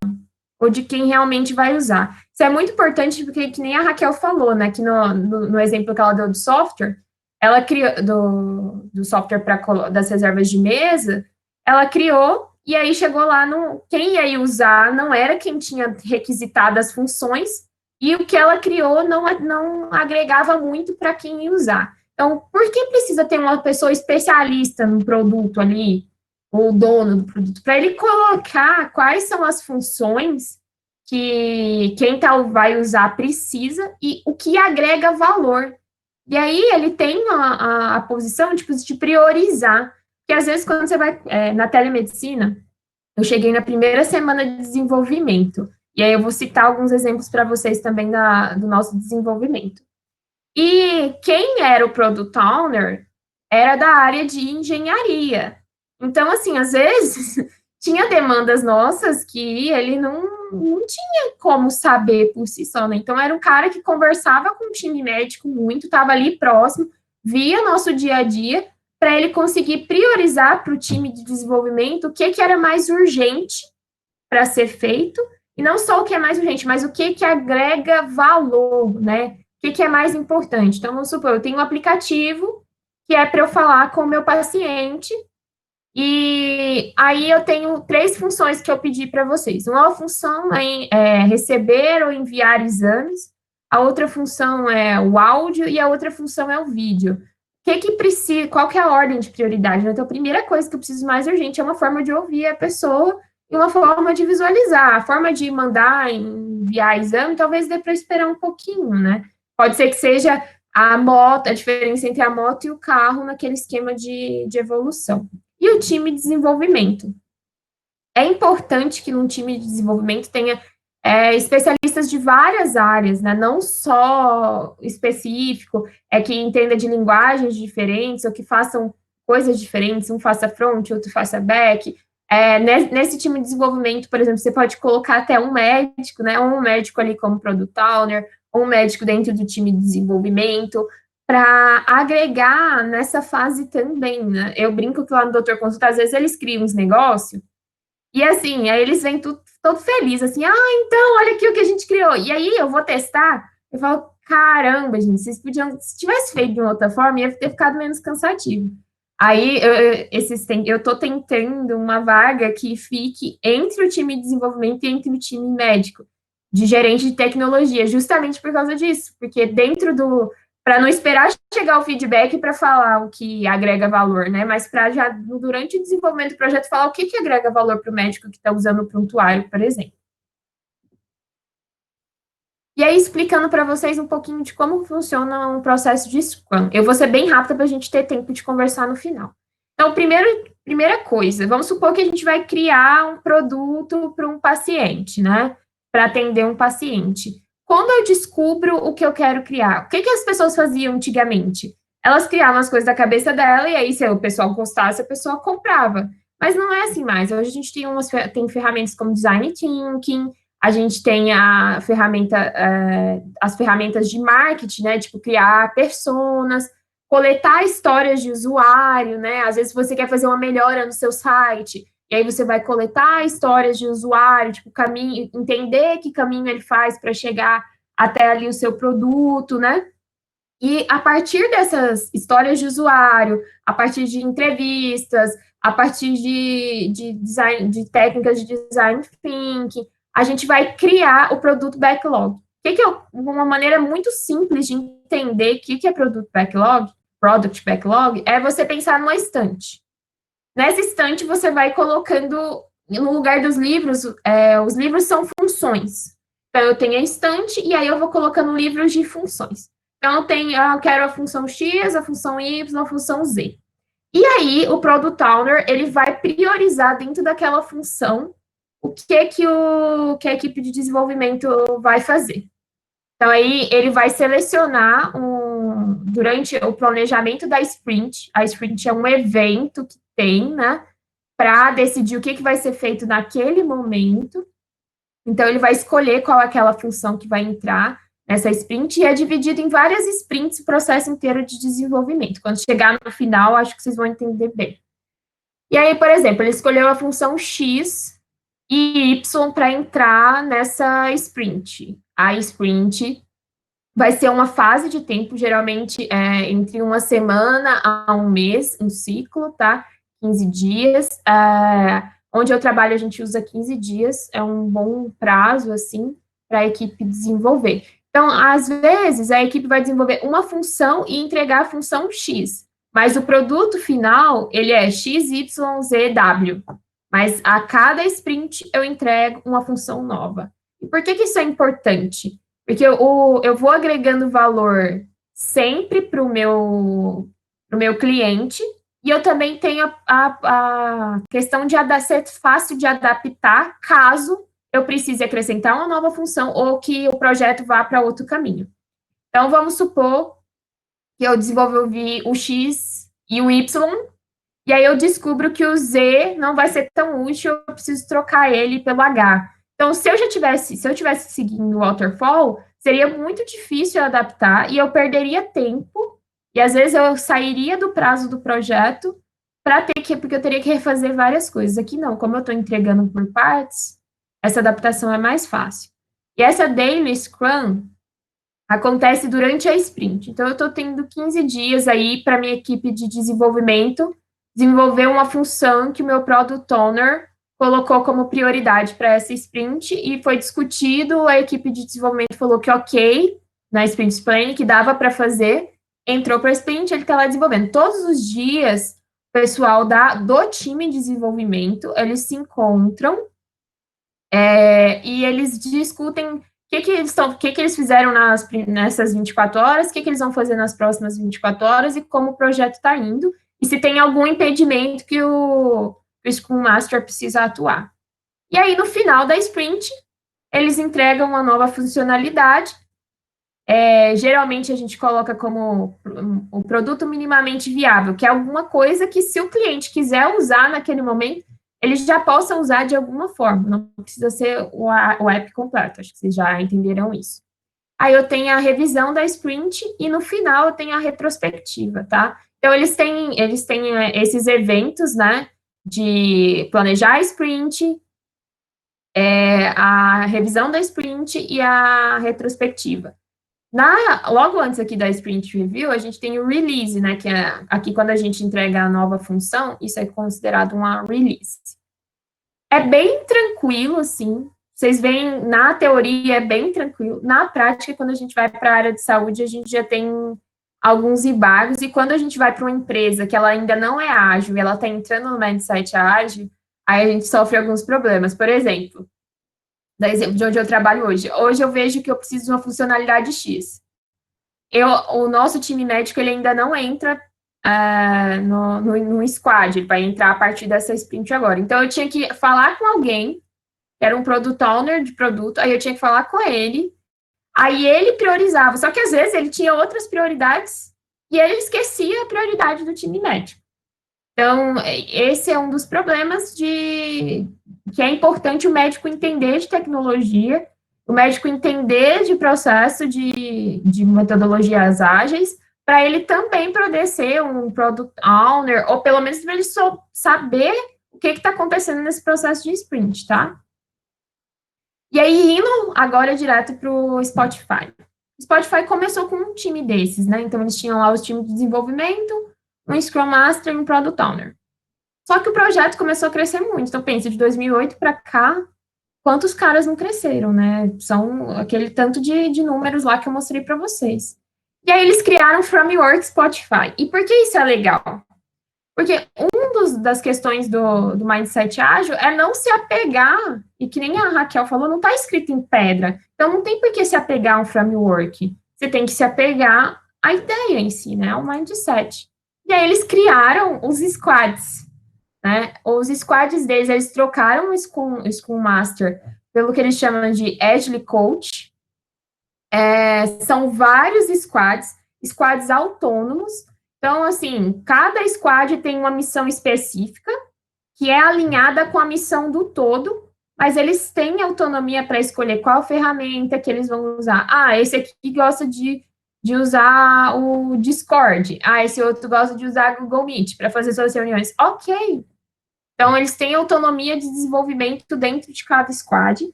ou de quem realmente vai usar. Isso é muito importante, porque, que nem a Raquel falou, né, que no exemplo que ela deu do software, ela criou, do software das reservas de mesa, ela criou, e aí chegou lá, quem ia usar não era quem tinha requisitado as funções, e o que ela criou não agregava muito para quem ia usar. Então, por que precisa ter uma pessoa especialista no produto ali, o dono do produto, para ele colocar quais são as funções que quem vai usar precisa e o que agrega valor. E aí ele tem a posição tipo, de priorizar, que às vezes quando você vai na telemedicina, eu cheguei na primeira semana de desenvolvimento, e aí eu vou citar alguns exemplos para vocês também do nosso desenvolvimento. E quem era o Product Owner era da área de engenharia. Então, assim, às vezes, tinha demandas nossas que ele não tinha como saber por si só, né? Então, era um cara que conversava com o time médico muito, estava ali próximo, via nosso dia a dia, para ele conseguir priorizar para o time de desenvolvimento o que era mais urgente para ser feito, e não só o que é mais urgente, mas o que agrega valor, né? O que é mais importante. Então, vamos supor, eu tenho um aplicativo que é para eu falar com o meu paciente, e aí eu tenho 3 funções que eu pedi para vocês. Uma função é receber ou enviar exames, a outra função é o áudio e a outra função é o vídeo. O que precisa, qual que é a ordem de prioridade? Então, a primeira coisa que eu preciso mais urgente é uma forma de ouvir a pessoa e uma forma de visualizar. A forma de mandar, enviar exame, talvez dê para esperar um pouquinho, né? Pode ser que seja a diferença entre a moto e o carro naquele esquema de evolução. E o time de desenvolvimento. É importante que num time de desenvolvimento tenha especialistas de várias áreas, né? Não só específico, que entenda de linguagens diferentes, ou que façam coisas diferentes, um faça front, outro faça back. Nesse time de desenvolvimento, por exemplo, você pode colocar até um médico, né? Ou um médico ali como Product Owner, ou um médico dentro do time de desenvolvimento, para agregar nessa fase também, né? Eu brinco que lá no Doutor Consulta, às vezes eles criam uns negócios, e assim, aí eles vêm todo feliz, assim, então, olha aqui o que a gente criou. E aí eu vou testar, eu falo, caramba, gente, vocês podiam, se tivesse feito de uma outra forma, ia ter ficado menos cansativo. Aí, eu tô tentando uma vaga que fique entre o time de desenvolvimento e entre o time médico, de gerente de tecnologia, justamente por causa disso, porque para não esperar chegar o feedback para falar o que agrega valor, né? Mas para já, durante o desenvolvimento do projeto, falar o que agrega valor para o médico que está usando o prontuário, por exemplo. E aí, explicando para vocês um pouquinho de como funciona um processo de Scrum. Eu vou ser bem rápida para a gente ter tempo de conversar no final. Então, primeira coisa, vamos supor que a gente vai criar um produto para um paciente, né? Para atender um paciente. Quando eu descubro o que eu quero criar, o que as pessoas faziam antigamente? Elas criavam as coisas da cabeça dela, e aí, se o pessoal gostasse, a pessoa comprava. Mas não é assim mais. Hoje a gente tem ferramentas como Design Thinking, a gente tem as ferramentas de marketing, né? Tipo, criar personas, coletar histórias de usuário, né? Às vezes você quer fazer uma melhora no seu site, e aí você vai coletar histórias de usuário, tipo, caminho, entender que caminho ele faz para chegar até ali o seu produto, né? E a partir dessas histórias de usuário, a partir de entrevistas, a partir de design, de técnicas de design thinking, a gente vai criar o produto backlog. Uma maneira muito simples de entender o que é produto backlog, é você pensar numa estante. Nessa estante, você vai colocando, no lugar dos livros, os livros são funções. Então, eu tenho a estante, e aí eu vou colocando livros de funções. Então, eu quero a função X, a função Y, a função Z. E aí, o Product Owner, ele vai priorizar dentro daquela função o que a equipe de desenvolvimento vai fazer. Então, aí, ele vai selecionar durante o planejamento da sprint. A sprint é um evento que tem, né, para decidir o que vai ser feito naquele momento. Então, ele vai escolher qual é aquela função que vai entrar nessa sprint, e é dividido em várias sprints o processo inteiro de desenvolvimento. Quando chegar no final, acho que vocês vão entender bem. E aí, por exemplo, ele escolheu a função X e Y para entrar nessa sprint. A sprint vai ser uma fase de tempo, geralmente entre uma semana a um mês, um ciclo, tá? 15 dias. Onde eu trabalho, a gente usa 15 dias, é um bom prazo, assim, para a equipe desenvolver. Então, às vezes, a equipe vai desenvolver uma função e entregar a função X, mas o produto final, ele é X, Y, Z, W. Mas a cada sprint eu entrego uma função nova. E por que isso é importante? Porque eu vou agregando valor sempre para o meu cliente, e eu também tenho a questão de ser fácil de adaptar caso eu precise acrescentar uma nova função ou que o projeto vá para outro caminho. Então, vamos supor que eu desenvolvi o X e o Y, e aí eu descubro que o Z não vai ser tão útil, eu preciso trocar ele pelo H. Então, se eu tivesse seguindo o waterfall, seria muito difícil adaptar e eu perderia tempo, e às vezes eu sairia do prazo do projeto porque eu teria que refazer várias coisas. Aqui não, como eu estou entregando por partes, essa adaptação é mais fácil. E essa Daily Scrum acontece durante a sprint. Então, eu estou tendo 15 dias aí para minha equipe de desenvolvimento desenvolver uma função que o meu Product Owner colocou como prioridade para essa sprint, e foi discutido, a equipe de desenvolvimento falou que ok, na sprint planning, que dava para fazer, entrou para a sprint, ele está lá desenvolvendo. Todos os dias, o pessoal do time de desenvolvimento, eles se encontram e eles discutem o que eles fizeram nessas 24 horas, o que eles vão fazer nas próximas 24 horas e como o projeto está indo, e se tem algum impedimento que o Scrum Master precisa atuar. E aí, no final da sprint, eles entregam uma nova funcionalidade. Geralmente, a gente coloca como um produto minimamente viável, que é alguma coisa que, se o cliente quiser usar naquele momento, ele já possa usar de alguma forma. Não precisa ser o app completo. Acho que vocês já entenderam isso. Aí eu tenho a revisão da sprint e, no final, eu tenho a retrospectiva, tá? Então, eles têm esses eventos, né, de planejar a sprint, a revisão da sprint e a retrospectiva. Logo antes aqui da sprint review, a gente tem o release, né, que é aqui quando a gente entrega a nova função, isso é considerado uma release. É bem tranquilo, assim, vocês veem, na teoria é bem tranquilo, na prática, quando a gente vai para a área de saúde, a gente já tem alguns embargos, e quando a gente vai para uma empresa que ela ainda não é ágil, e ela está entrando no mindset ágil, aí a gente sofre alguns problemas. Por exemplo, dar exemplo de onde eu trabalho hoje. Hoje eu vejo que eu preciso de uma funcionalidade X. O nosso time médico, ele ainda não entra no squad, ele vai entrar a partir dessa sprint agora. Então, eu tinha que falar com alguém, que era um product owner de produto, aí eu tinha que falar com ele, aí ele priorizava, só que às vezes ele tinha outras prioridades e ele esquecia a prioridade do time médico. Então, esse é um dos problemas que é importante o médico entender de tecnologia, o médico entender de processo de metodologias ágeis, para ele também poder ser um product owner, ou pelo menos para ele saber o que está acontecendo nesse processo de sprint, tá? E aí, indo agora direto para o Spotify. O Spotify começou com um time desses, né? Então, eles tinham lá os times de desenvolvimento, um Scrum Master e um Product Owner. Só que o projeto começou a crescer muito. Então, pensa, de 2008 para cá, quantos caras não cresceram, né? São aquele tanto de números lá que eu mostrei para vocês. E aí, eles criaram o Framework Spotify. E por que isso é legal? Porque das questões do mindset ágil é não se apegar, e que nem a Raquel falou, não está escrito em pedra. Então, não tem por que se apegar a um framework. Você tem que se apegar à ideia em si, né? Ao mindset. E aí, eles criaram os squads, né? Os squads deles, eles trocaram o Scrum Master pelo que eles chamam de Agile Coach. São vários squads autônomos. Então, assim, cada squad tem uma missão específica, que é alinhada com a missão do todo, mas eles têm autonomia para escolher qual ferramenta que eles vão usar. Ah, esse aqui gosta de usar o Discord. Ah, esse outro gosta de usar Google Meet para fazer suas reuniões. Ok. Então, eles têm autonomia de desenvolvimento dentro de cada squad,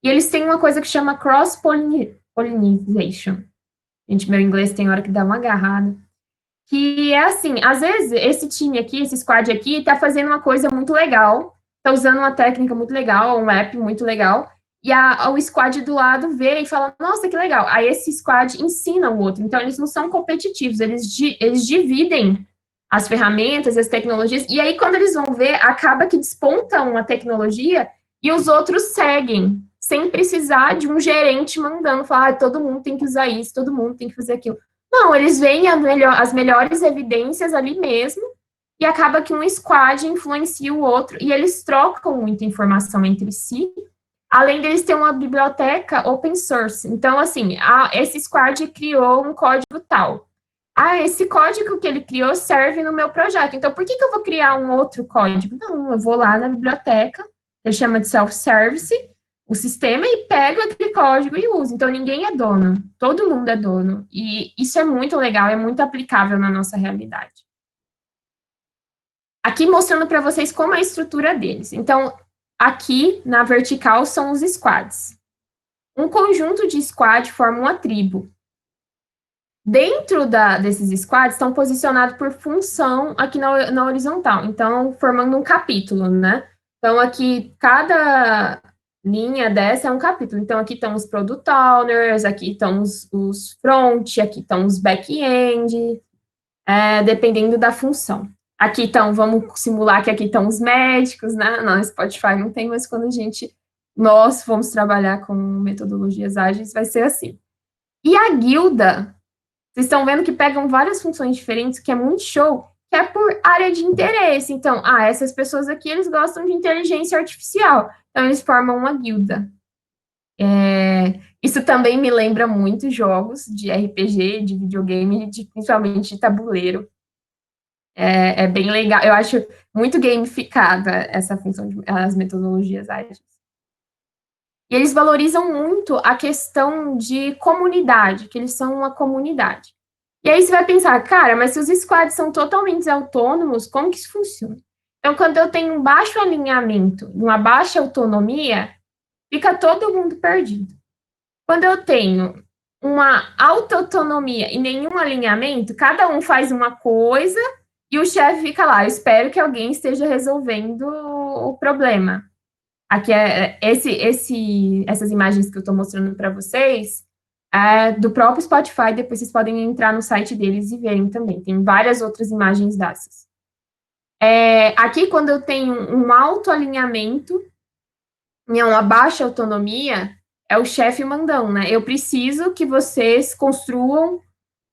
e eles têm uma coisa que chama cross-pollination. Gente, meu inglês tem hora que dá uma agarrada. Que é assim, às vezes, esse time aqui, esse squad aqui, tá fazendo uma coisa muito legal, tá usando uma técnica muito legal, um app muito legal, e o squad do lado vê e fala, nossa, que legal. Aí esse squad ensina o outro. Então, eles não são competitivos, eles dividem as ferramentas, as tecnologias, e aí quando eles vão ver, acaba que desponta uma tecnologia e os outros seguem, sem precisar de um gerente mandando falar, todo mundo tem que usar isso, todo mundo tem que fazer aquilo. Não, eles veem as melhores evidências ali mesmo, e acaba que um squad influencia o outro, e eles trocam muita informação entre si, além deles ter uma biblioteca open source. Então, assim, esse squad criou um código tal. Esse código que ele criou serve no meu projeto, então por que eu vou criar um outro código? Não, eu vou lá na biblioteca, ele chama de self-service, o sistema, e pego aquele código e uso. Então, ninguém é dono, todo mundo é dono. E isso é muito legal, é muito aplicável na nossa realidade. Aqui mostrando para vocês como é a estrutura deles. Então, aqui na vertical são os squads. Um conjunto de squad forma uma tribo. Dentro desses squads estão posicionados por função aqui na horizontal. Então, formando um capítulo, né? Então, aqui, cada linha dessa é um capítulo. Então, aqui estão os product owners, aqui estão os front, aqui estão os back-end, dependendo da função. Aqui estão, vamos simular que aqui estão os médicos, né? No Spotify não tem, mas quando nós vamos trabalhar com metodologias ágeis, vai ser assim. E a guilda, vocês estão vendo que pegam várias funções diferentes, que é muito show, que é por área de interesse. Então, essas pessoas aqui, eles gostam de inteligência artificial. Então, eles formam uma guilda. Isso também me lembra muito jogos de RPG, de videogame, principalmente de tabuleiro. É bem legal. Eu acho muito gamificada essa função, as metodologias ágeis. E eles valorizam muito a questão de comunidade, que eles são uma comunidade. E aí você vai pensar, cara, mas se os squads são totalmente autônomos, como que isso funciona? Então, quando eu tenho um baixo alinhamento, uma baixa autonomia, fica todo mundo perdido. Quando eu tenho uma alta autonomia e nenhum alinhamento, cada um faz uma coisa e o chefe fica lá, eu espero que alguém esteja resolvendo o problema. Aqui essas imagens que eu estou mostrando para vocês do próprio Spotify, depois vocês podem entrar no site deles e verem também. Tem várias outras imagens dessas. Aqui, quando eu tenho um alto alinhamento, em uma baixa autonomia, é o chefe mandão, né? Eu preciso que vocês construam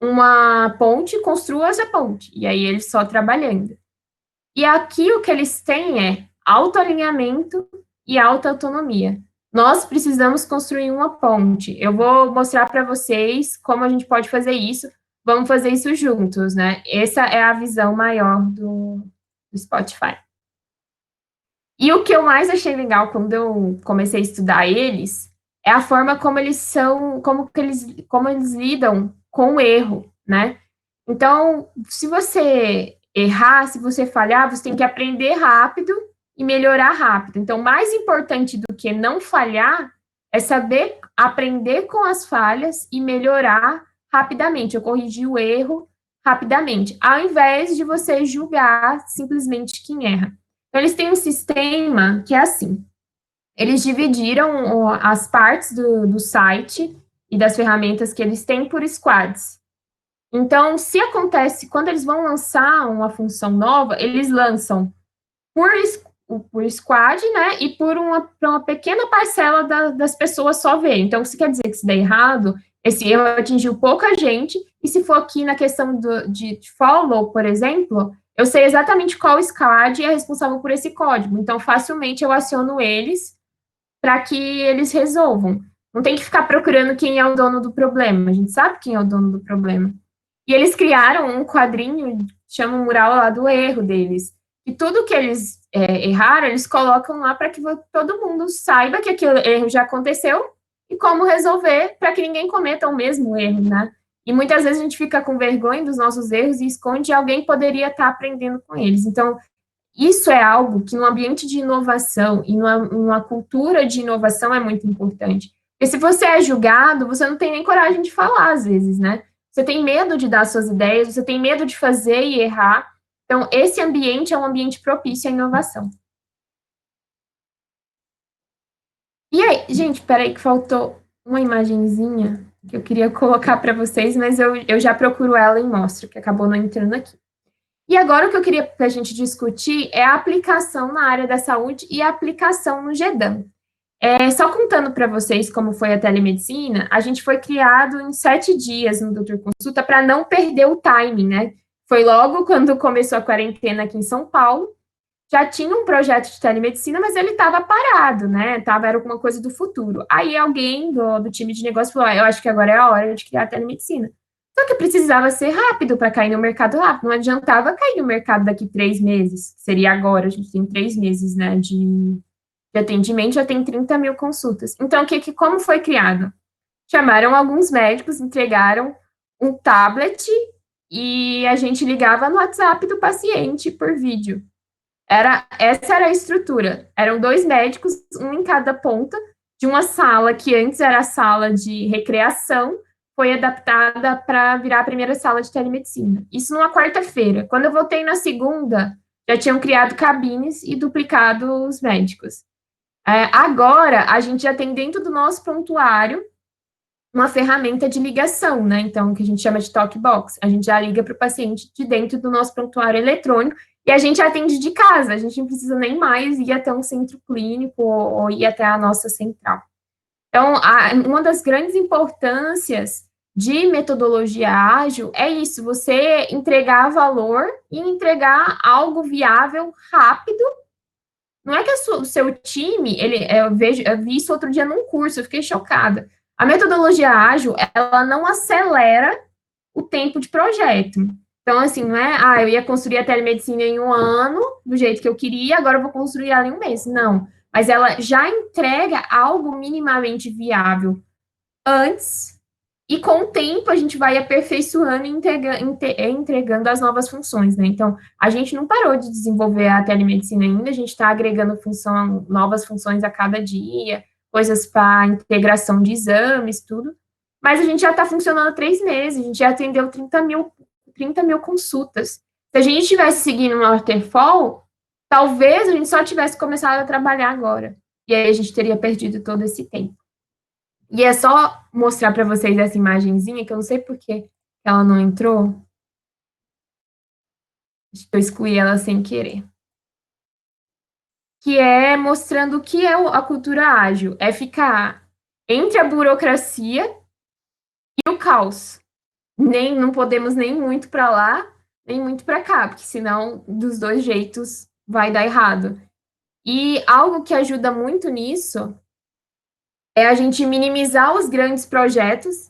uma ponte, construam essa ponte. E aí eles só trabalhando. E aqui o que eles têm é autoalinhamento e alta autonomia. Nós precisamos construir uma ponte. Eu vou mostrar para vocês como a gente pode fazer isso. Vamos fazer isso juntos, né? Essa é a visão maior do Spotify. E o que eu mais achei legal quando eu comecei a estudar eles é a forma como eles são, como eles lidam com o erro, né? Então, se você errar, se você falhar, você tem que aprender rápido e melhorar rápido. Então, mais importante do que não falhar é saber aprender com as falhas e melhorar rapidamente, ou corrigir o erro rapidamente, ao invés de você julgar simplesmente quem erra. Então, eles têm um sistema que é assim: eles dividiram as partes do site e das ferramentas que eles têm por squads. Então, se acontece, quando eles vão lançar uma função nova, eles lançam por squad, né, e por uma pequena parcela das pessoas só ver. Então, isso quer dizer que se der errado, esse erro atingiu pouca gente, e se for aqui na questão de follow, por exemplo, eu sei exatamente qual squad é responsável por esse código. Então, facilmente eu aciono eles para que eles resolvam. Não tem que ficar procurando quem é o dono do problema. A gente sabe quem é o dono do problema. E eles criaram um quadrinho, chama o mural lá do erro deles. E tudo que eles erraram, eles colocam lá para que todo mundo saiba que aquele erro já aconteceu e como resolver para que ninguém cometa o mesmo erro, né? E muitas vezes a gente fica com vergonha dos nossos erros e esconde alguém poderia estar aprendendo com eles. Então, isso é algo que no ambiente de inovação e numa cultura de inovação é muito importante. Porque se você é julgado, você não tem nem coragem de falar, às vezes, né? Você tem medo de dar suas ideias, você tem medo de fazer e errar. Então, esse ambiente é um ambiente propício à inovação. E aí, gente, peraí que faltou uma imagenzinha que eu queria colocar para vocês, mas eu já procuro ela e mostro, que acabou não entrando aqui. E agora o que eu queria que a gente discutir é a aplicação na área da saúde e a aplicação no GEDAM. Só contando para vocês como foi a telemedicina, a gente foi criado em 7 dias no Doutor Consulta para não perder o timing, né? Foi logo quando começou a quarentena aqui em São Paulo, já tinha um projeto de telemedicina, mas ele estava parado, né? Era alguma coisa do futuro. Aí alguém do time de negócio falou, eu acho que agora é a hora de criar a telemedicina. Só que precisava ser rápido para cair no mercado rápido. Não adiantava cair no mercado daqui 3 meses. Seria agora, a gente tem 3 meses, né, de atendimento, já tem 30 mil consultas. Então, como foi criado? Chamaram alguns médicos, entregaram um tablet e a gente ligava no WhatsApp do paciente por vídeo. Essa era a estrutura. Eram 2 médicos, um em cada ponta, de uma sala que antes era a sala de recreação, foi adaptada para virar a primeira sala de telemedicina. Isso numa quarta-feira. Quando eu voltei na segunda, já tinham criado cabines e duplicado os médicos. Agora, a gente já tem dentro do nosso prontuário uma ferramenta de ligação, né? Então, que a gente chama de talkbox. A gente já liga para o paciente de dentro do nosso prontuário eletrônico e a gente atende de casa. A gente não precisa nem mais ir até um centro clínico ou ir até a nossa central. Então, uma das grandes importâncias de metodologia ágil é isso, você entregar valor e entregar algo viável rápido. Não é que o seu time, eu vi isso outro dia num curso, eu fiquei chocada. A metodologia ágil, ela não acelera o tempo de projeto. Então, assim, não é, eu ia construir a telemedicina em 1 ano, do jeito que eu queria, agora eu vou construir ela em 1 mês. Não. Mas ela já entrega algo minimamente viável antes, e com o tempo a gente vai aperfeiçoando e entregando as novas funções, né? Então, a gente não parou de desenvolver a telemedicina ainda, a gente está agregando novas funções a cada dia, coisas para integração de exames, tudo, mas a gente já está funcionando há 3 meses, a gente já atendeu 30 mil consultas. Se a gente tivesse seguindo um waterfall, talvez a gente só tivesse começado a trabalhar agora, e aí a gente teria perdido todo esse tempo. E é só mostrar para vocês essa imagenzinha, que eu não sei por que ela não entrou. Acho que eu excluí ela sem querer. que é mostrando o que é a cultura ágil. É ficar entre a burocracia e o caos. Não podemos nem muito para lá, nem muito para cá, porque senão dos dois jeitos vai dar errado. E algo que ajuda muito nisso é a gente minimizar os grandes projetos,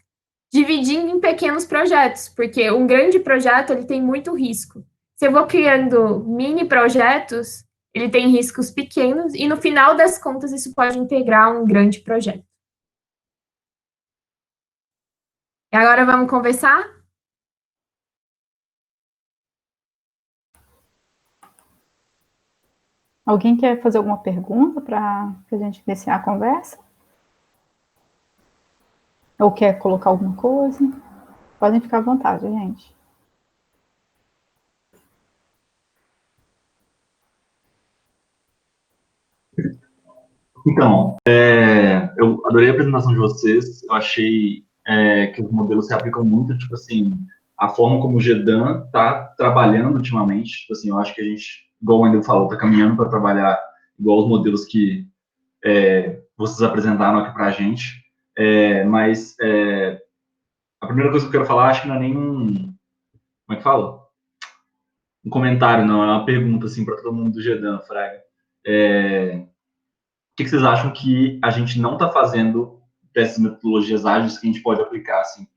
dividindo em pequenos projetos, porque um grande projeto ele tem muito risco. Se eu vou criando mini projetos, ele tem riscos pequenos e no final das contas isso pode integrar um grande projeto. E agora vamos conversar? Alguém quer fazer alguma pergunta para a gente iniciar a conversa? Ou quer colocar alguma coisa? Podem ficar à vontade, gente. Então, eu adorei a apresentação de vocês. Eu achei que os modelos se aplicam muito, tipo assim, a forma como o GEDAN está trabalhando ultimamente. Tipo assim, eu acho que a gente, igual o Wendel falou, está caminhando para trabalhar igual os modelos que vocês apresentaram aqui para a gente. Mas a primeira coisa que eu quero falar, acho que não é nem como é que fala? Um comentário, não, é uma pergunta, assim, para todo mundo do GEDAN, Fraga. O que vocês acham que a gente não está fazendo dessas metodologias ágeis que a gente pode aplicar, assim?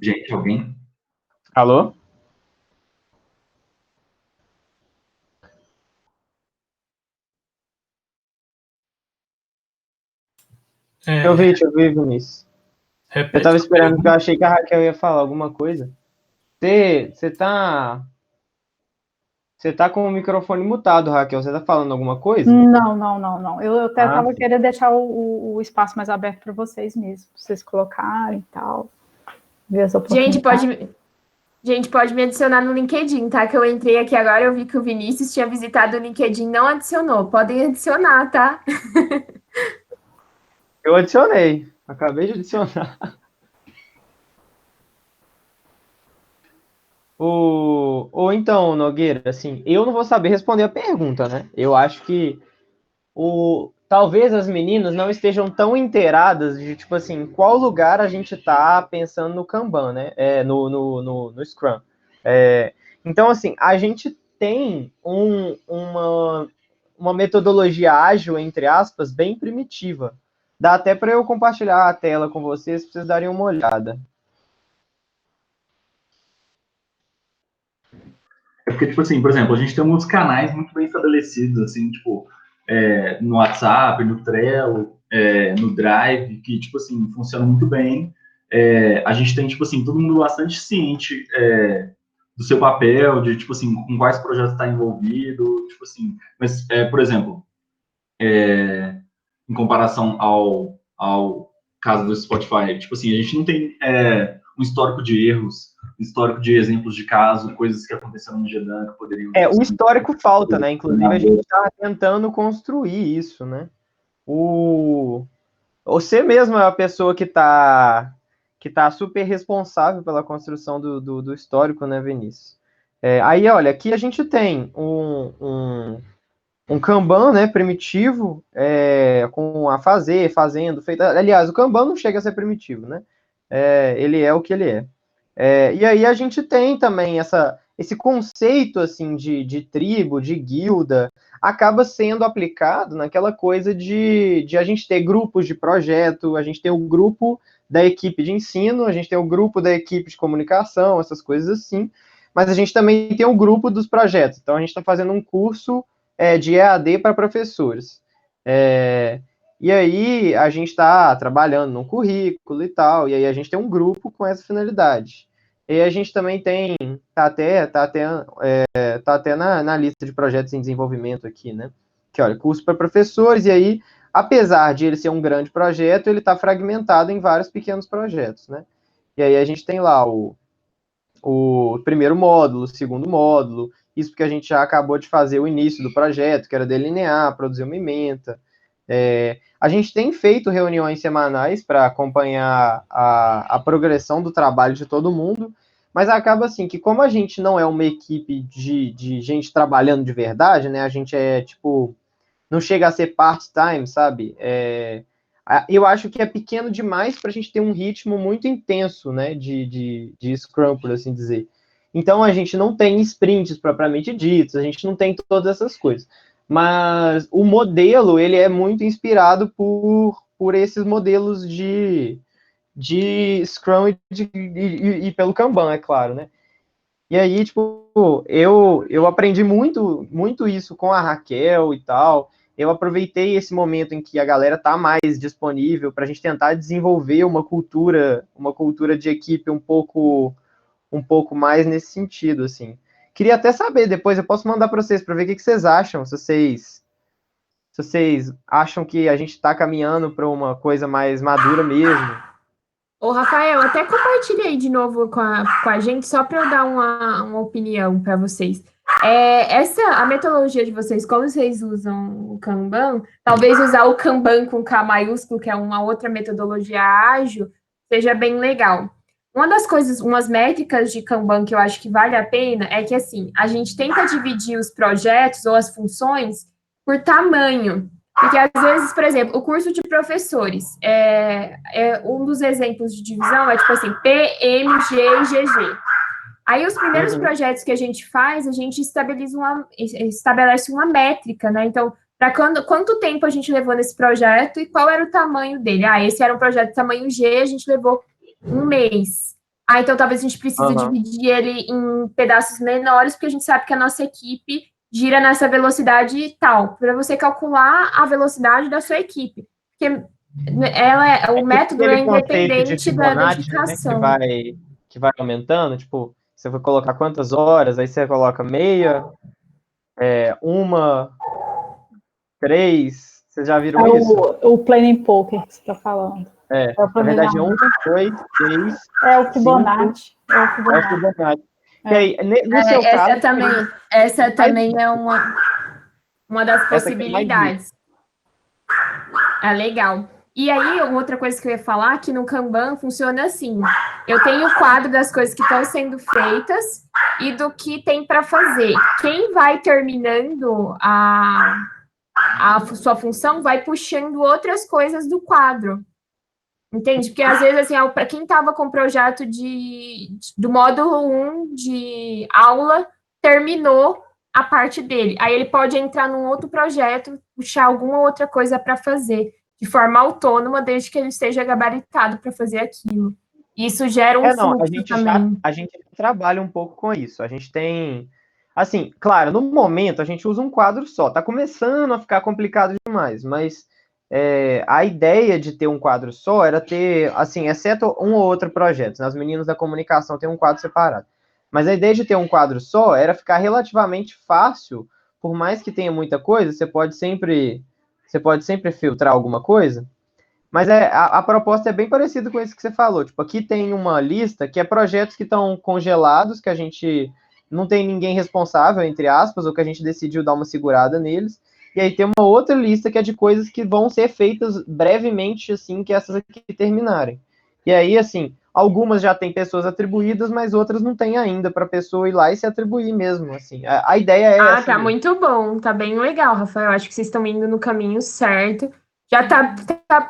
Gente, alguém? Alô? Deixa eu ver, Vinícius. Eu Repete tava a esperando, porque eu pergunta. achei que a Raquel ia falar alguma coisa. Você tá com o microfone mutado, Raquel. Você tá falando alguma coisa? Não. Eu até Ah, estava sim. querendo deixar o espaço mais aberto para vocês mesmos, pra vocês colocarem e tal, ver as Gente, oportunidades. pode me adicionar no LinkedIn, tá? Que eu entrei aqui agora, eu vi que o Vinícius tinha visitado o LinkedIn, não adicionou. Podem adicionar, tá? Eu adicionei. Acabei de adicionar. Ou então, Nogueira, assim, eu não vou saber responder a pergunta, né? Eu acho que talvez as meninas não estejam tão inteiradas de, tipo assim, qual lugar a gente tá pensando no Kanban, né? No Scrum. Então, assim, a gente tem uma metodologia ágil, entre aspas, bem primitiva. Dá até para eu compartilhar a tela com vocês, para vocês darem uma olhada. É porque, tipo assim, por exemplo, a gente tem alguns canais muito bem estabelecidos, assim, tipo, no WhatsApp, no Trello, no Drive, que, tipo assim, funcionam muito bem. A gente tem, tipo assim, todo mundo bastante ciente do seu papel, de, tipo assim, com quais projetos está envolvido, tipo assim. Mas, por exemplo, em comparação ao caso do Spotify, tipo assim, a gente não tem um histórico de erros, um histórico de exemplos de caso, coisas que aconteceram no GEDAN que poderiam, tipo O assim, histórico falta, né? Inclusive, a gente está tentando construir isso, né? Você mesmo é a pessoa que tá super responsável pela construção do histórico, né, Vinícius? Aí, olha, aqui a gente tem um Kanban, né, primitivo, com a fazer, fazendo, feito. Aliás, o Kanban não chega a ser primitivo, né? Ele é o que ele é. E aí a gente tem também esse conceito assim de tribo, de guilda, acaba sendo aplicado naquela coisa de a gente ter grupos de projeto, a gente tem o grupo da equipe de ensino, a gente tem o grupo da equipe de comunicação, essas coisas assim, mas a gente também tem o grupo dos projetos. Então a gente está fazendo um curso de EAD para professores. E aí a gente está trabalhando no currículo e tal, e aí a gente tem um grupo com essa finalidade. E a gente também tá até na lista de projetos em desenvolvimento aqui, né? Que olha, curso para professores, e aí, apesar de ele ser um grande projeto, ele está fragmentado em vários pequenos projetos, né? E aí a gente tem lá o primeiro módulo, o segundo módulo, isso porque a gente já acabou de fazer o início do projeto, que era delinear, produzir uma ementa. A gente tem feito reuniões semanais para acompanhar a progressão do trabalho de todo mundo, mas acaba assim que como a gente não é uma equipe de gente trabalhando de verdade, né? A gente não chega a ser part-time, sabe? Eu acho que é pequeno demais para a gente ter um ritmo muito intenso, né? De Scrum, por assim dizer. Então a gente não tem sprints propriamente ditos, a gente não tem todas essas coisas. Mas o modelo, ele é muito inspirado por esses modelos de Scrum e pelo Kanban, é claro, né? E aí, eu aprendi muito isso com a Raquel e tal. Eu aproveitei esse momento em que a galera tá mais disponível para a gente tentar desenvolver uma cultura de equipe um pouco mais nesse sentido, assim. Queria até saber, depois eu posso mandar para vocês para ver o que vocês acham, se vocês acham que a gente está caminhando para uma coisa mais madura mesmo. Ô, Rafael, até compartilhei de novo com a gente, só para eu dar uma opinião para vocês. A metodologia de vocês, como vocês usam o Kanban, talvez usar o Kanban com K maiúsculo, que é uma outra metodologia ágil, seja bem legal. Uma das coisas, umas métricas de Kanban que eu acho que vale a pena é que, assim, a gente tenta dividir os projetos ou as funções por tamanho. Porque, às vezes, por exemplo, o curso de professores, um dos exemplos de divisão é, tipo assim, P, M, G e GG. Aí, os primeiros projetos que a gente faz, a gente estabelece uma métrica, né? Então, para quanto tempo a gente levou nesse projeto e qual era o tamanho dele? Esse era um projeto de tamanho G, a gente levou um mês. Então, talvez a gente precise dividir ele em pedaços menores, porque a gente sabe que a nossa equipe gira nessa velocidade tal, para você calcular a velocidade da sua equipe. Porque o método é independente da dedicação. Né, que vai aumentando, tipo, você vai colocar quantas horas, aí você coloca meia, 1, 3, vocês já viram isso? O Planning Poker que você está falando. Na verdade é 1, 2, 3. É o Fibonacci. 5, é o Fibonacci. E aí, no seu caso. Essa também é uma das possibilidades. É legal. E aí, outra coisa que eu ia falar, que no Kanban funciona assim. Eu tenho o quadro das coisas que estão sendo feitas e do que tem para fazer. Quem vai terminando a sua função vai puxando outras coisas do quadro. Entende? Porque, às vezes, assim, para quem estava com o projeto do módulo 1 de aula, terminou a parte dele. Aí ele pode entrar num outro projeto, puxar alguma outra coisa para fazer, de forma autônoma, desde que ele esteja gabaritado para fazer aquilo. Isso gera um fluxo também. A gente trabalha um pouco com isso. A gente tem... Assim, claro, no momento a gente usa um quadro só. Tá começando a ficar complicado demais, mas a ideia de ter um quadro só era ter, assim, exceto um ou outro projeto. As meninas da comunicação têm um quadro separado. Mas a ideia de ter um quadro só era ficar relativamente fácil, por mais que tenha muita coisa, você pode sempre filtrar alguma coisa. Mas a proposta é bem parecida com isso que você falou. Tipo, aqui tem uma lista que é projetos que estão congelados, que a gente não tem ninguém responsável, entre aspas, ou que a gente decidiu dar uma segurada neles. E aí tem uma outra lista que é de coisas que vão ser feitas brevemente, assim, que essas aqui terminarem. E aí, assim, algumas já tem pessoas atribuídas, mas outras não tem ainda para a pessoa ir lá e se atribuir mesmo, assim. A ideia é essa. Tá mesmo. Muito bom, tá bem legal, Rafael. Acho que vocês estão indo no caminho certo. Já tá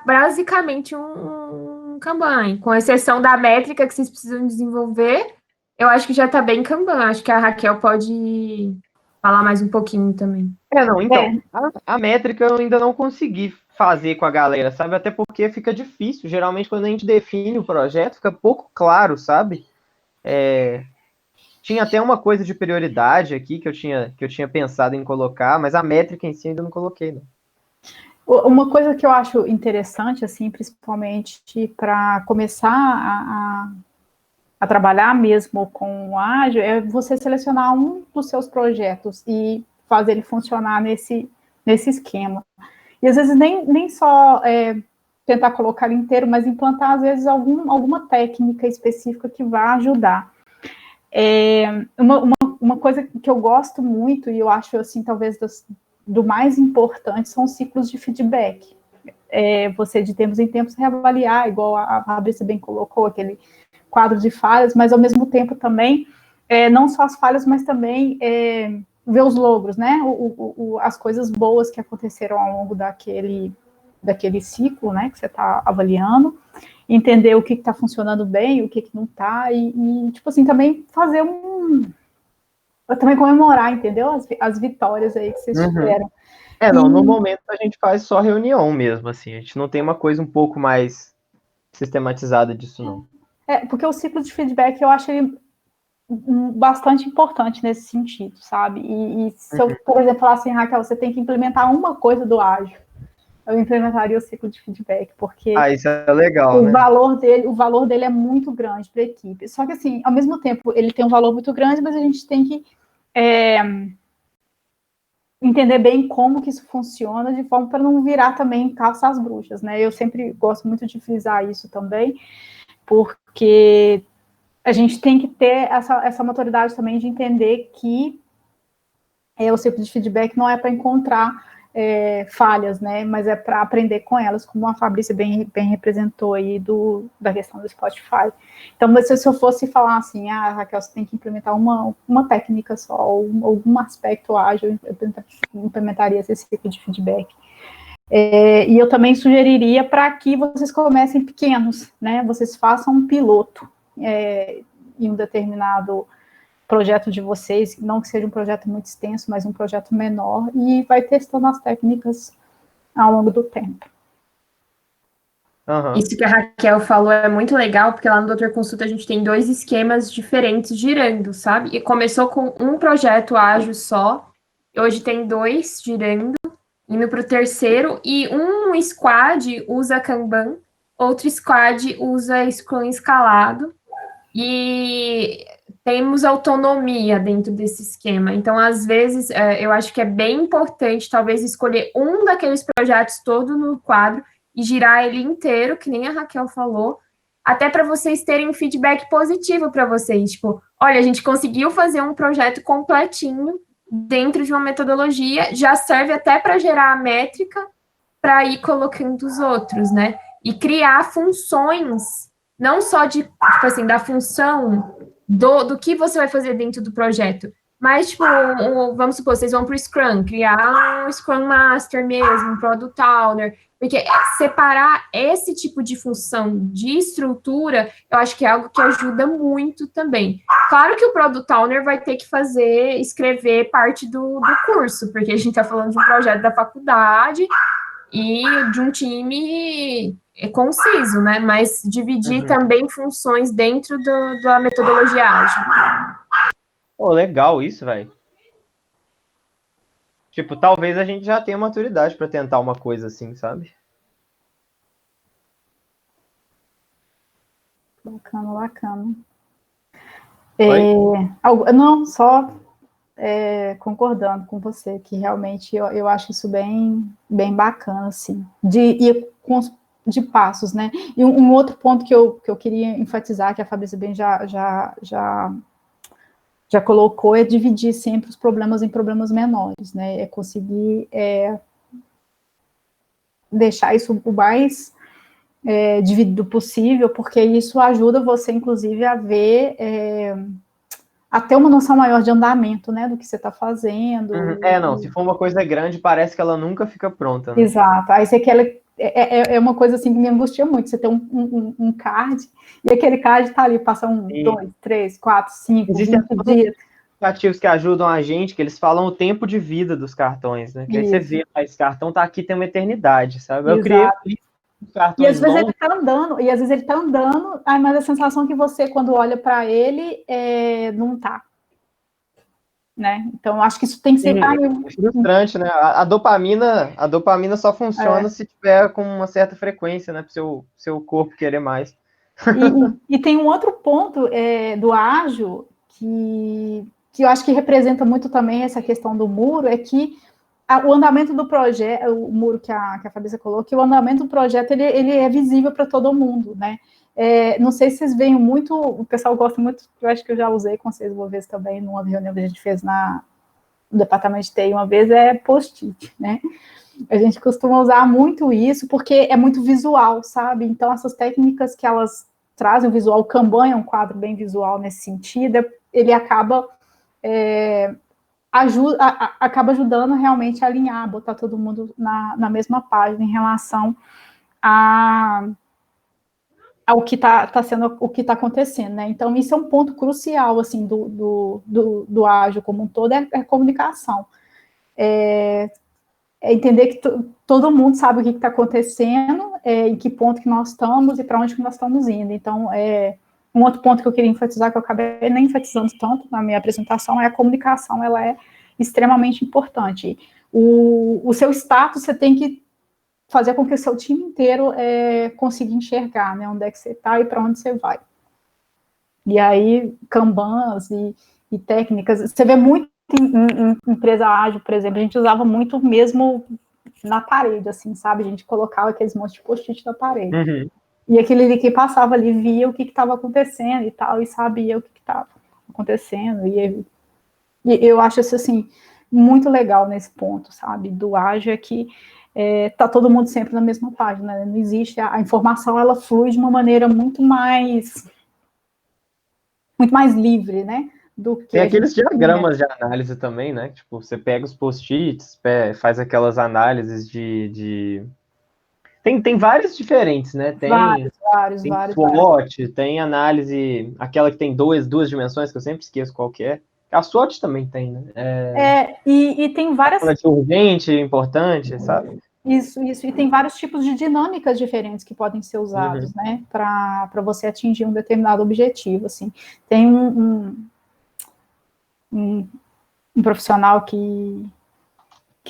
basicamente um Kanban, com exceção da métrica que vocês precisam desenvolver. Eu acho que já tá bem Kanban. Acho que a Raquel pode falar mais um pouquinho também. Então, a métrica eu ainda não consegui fazer com a galera, sabe? Até porque fica difícil. Geralmente, quando a gente define o projeto, fica pouco claro, sabe? Tinha até uma coisa de prioridade aqui que eu tinha pensado em colocar, mas a métrica em si ainda não coloquei, não. Uma coisa que eu acho interessante, assim, principalmente para começar a trabalhar mesmo com o ágil, é você selecionar um dos seus projetos e fazer ele funcionar nesse esquema. E às vezes nem só tentar colocar ele inteiro, mas implantar, às vezes, alguma técnica específica que vá ajudar. Uma uma coisa que eu gosto muito, e eu acho, assim, talvez do mais importante, são os ciclos de feedback. Você, de tempos em tempos, reavaliar, igual a Fabrícia bem colocou, aquele quadro de falhas, mas, ao mesmo tempo, também, não só as falhas, mas também ver os logros, né? As coisas boas que aconteceram ao longo daquele ciclo, né, que você está avaliando, entender o que está funcionando bem, o que não está, e, tipo assim, também fazer também comemorar, entendeu? As vitórias aí que vocês tiveram. Não, no momento a gente faz só reunião mesmo, assim, a gente não tem uma coisa um pouco mais sistematizada disso, não. Porque o ciclo de feedback, eu acho ele bastante importante nesse sentido, sabe? E se eu, por exemplo, falar assim, Raquel, você tem que implementar uma coisa do ágil, eu implementaria o ciclo de feedback, porque isso é legal, o valor dele é muito grande para a equipe. Só que, assim, ao mesmo tempo, ele tem um valor muito grande, mas a gente tem que entender bem como que isso funciona, de forma para não virar também caça às bruxas, né? Eu sempre gosto muito de frisar isso também, porque a gente tem que ter essa maturidade também de entender que o ciclo de feedback não é para encontrar falhas, né? Mas é para aprender com elas, como a Fabrícia bem representou aí da questão do Spotify. Então, mas se eu fosse falar assim, Raquel, você tem que implementar uma técnica só, ou algum aspecto ágil, eu implementaria esse ciclo de feedback. E eu também sugeriria para que vocês comecem pequenos, né? Vocês façam um piloto em um determinado projeto de vocês, não que seja um projeto muito extenso, mas um projeto menor, e vai testando as técnicas ao longo do tempo. Isso que a Raquel falou é muito legal, porque lá no Doutor Consulta a gente tem 2 esquemas diferentes girando, sabe? E começou com um projeto ágil só, hoje tem 2 girando, indo para o terceiro, e um squad usa Kanban, outro squad usa Scrum escalado, e temos autonomia dentro desse esquema. Então, às vezes, eu acho que é bem importante, talvez, escolher um daqueles projetos todo no quadro e girar ele inteiro, que nem a Raquel falou, até para vocês terem um feedback positivo para vocês. Tipo, olha, a gente conseguiu fazer um projeto completinho dentro de uma metodologia, já serve até para gerar a métrica para ir colocando os outros, né? E criar funções, não só de, tipo assim, da função do que você vai fazer dentro do projeto, mas, tipo, vamos supor, vocês vão para o Scrum, criar um Scrum Master mesmo, um Product Owner, porque separar esse tipo de função de estrutura, eu acho que é algo que ajuda muito também. Claro que o Product Owner vai ter que escrever parte do curso, porque a gente está falando de um projeto da faculdade e de um time conciso, né? Mas dividir também funções dentro da metodologia ágil. Legal isso, velho. Tipo, talvez a gente já tenha maturidade para tentar uma coisa assim, sabe? Bacana. Não, só concordando com você, que realmente eu acho isso bem bacana, assim, de ir de passos, né? E um outro ponto que eu queria enfatizar, que a Fabrícia bem já colocou, é dividir sempre os problemas em problemas menores, né? É conseguir deixar isso o mais dividido possível, porque isso ajuda você, inclusive, a ver, a ter uma noção maior de andamento, né, do que você está fazendo. Se for uma coisa grande, parece que ela nunca fica pronta, né? Exato, aí você quer... É uma coisa assim que me angustia muito, você tem um card, e aquele card está ali, passa 1, 2, 3, 4, 5, 20 dias. Aplicativos que ajudam a gente, que eles falam o tempo de vida dos cartões, né? Que aí você vê, esse cartão tá aqui, tem uma eternidade, sabe? Eu criei cartões e às vezes ele tá andando, mas a sensação que você, quando olha para ele, não tá. Né? Então, acho que isso tem que ser... É frustrante, né? A dopamina só funciona se tiver com uma certa frequência, né? Para seu corpo querer mais. E tem um outro ponto do ágil que eu acho que representa muito também essa questão do muro, é que o andamento do projeto, o muro que a Fabrícia colocou, que o andamento do projeto ele é visível para todo mundo, né? Não sei se vocês veem muito, o pessoal gosta muito, eu acho que eu já usei com vocês uma vez também, numa reunião que a gente fez no departamento de TI uma vez, é post-it, né? A gente costuma usar muito isso, porque é muito visual, sabe? Então, essas técnicas que elas trazem o visual, o Kanban é um quadro bem visual nesse sentido, ele acaba acaba ajudando realmente a alinhar, botar todo mundo na mesma página em relação ao que está sendo, o que está acontecendo, né? Então, isso é um ponto crucial, assim, do ágil como um todo, é a comunicação. É entender que todo mundo sabe o que está acontecendo, em que ponto que nós estamos e para onde que nós estamos indo. Então, um outro ponto que eu queria enfatizar, que eu acabei nem enfatizando tanto na minha apresentação, é a comunicação, ela é extremamente importante. O seu status, você tem que fazer com que o seu time inteiro consiga enxergar, né, onde é que você está e para onde você vai. E aí, Kanbans e técnicas, você vê muito em empresa ágil, por exemplo, a gente usava muito mesmo na parede, assim, sabe? A gente colocava aqueles montes de post-it na parede. Uhum. E aquele que passava ali via o que estava acontecendo e tal, e sabia o que estava acontecendo. E eu acho isso, assim, muito legal nesse ponto, sabe? Do ágil é que tá todo mundo sempre na mesma página, né? Não existe, a informação, ela flui de uma maneira muito mais livre, né? Do que Tem a aqueles gente diagramas de análise também, né? Tipo, você pega os post-its, faz aquelas análises Tem vários diferentes, né? Tem SWOT, tem análise, aquela que tem duas dimensões, que eu sempre esqueço qual que é. A SWOT também tem, né? E tem várias... Urgente, importante, sabe? Isso, e tem vários tipos de dinâmicas diferentes que podem ser usados, né, para você atingir um determinado objetivo, assim. Tem um profissional que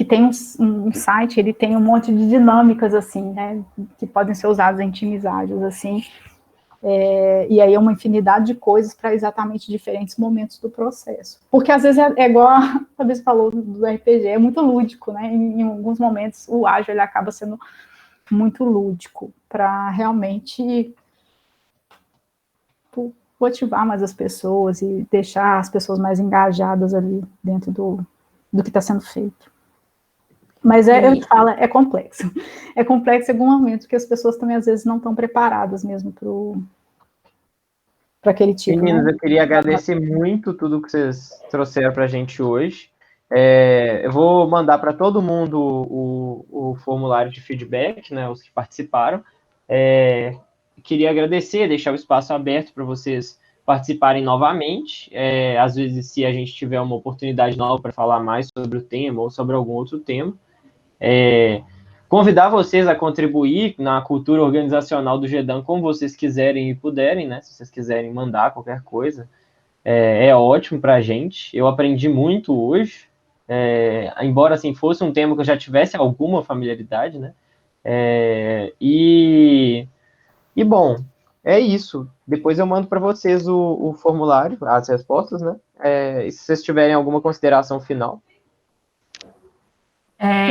tem um site, ele tem um monte de dinâmicas, assim, né, que podem ser usadas em times ágeis, assim, e aí é uma infinidade de coisas para exatamente diferentes momentos do processo. Porque às vezes é igual a vez falou do RPG, é muito lúdico, né? Em alguns momentos o ágil ele acaba sendo muito lúdico para realmente motivar mais as pessoas e deixar as pessoas mais engajadas ali dentro do que está sendo feito. Mas eu te falo, é complexo. É complexo em algum momento, porque as pessoas também às vezes não estão preparadas mesmo para aquele tipo. Meninas, né? eu queria agradecer muito tudo que vocês trouxeram para a gente hoje. Eu vou mandar para todo mundo o formulário de feedback, né, os que participaram. Queria agradecer, deixar o espaço aberto para vocês participarem novamente. Às vezes, se a gente tiver uma oportunidade nova para falar mais sobre o tema ou sobre algum outro tema. Convidar vocês a contribuir na cultura organizacional do GEDAM como vocês quiserem e puderem, né? Se vocês quiserem mandar qualquer coisa, é ótimo para a gente. Eu aprendi muito hoje, embora assim fosse um tema que eu já tivesse alguma familiaridade, né? Bom, é isso. Depois eu mando para vocês o formulário, as respostas, né? E se vocês tiverem alguma consideração final.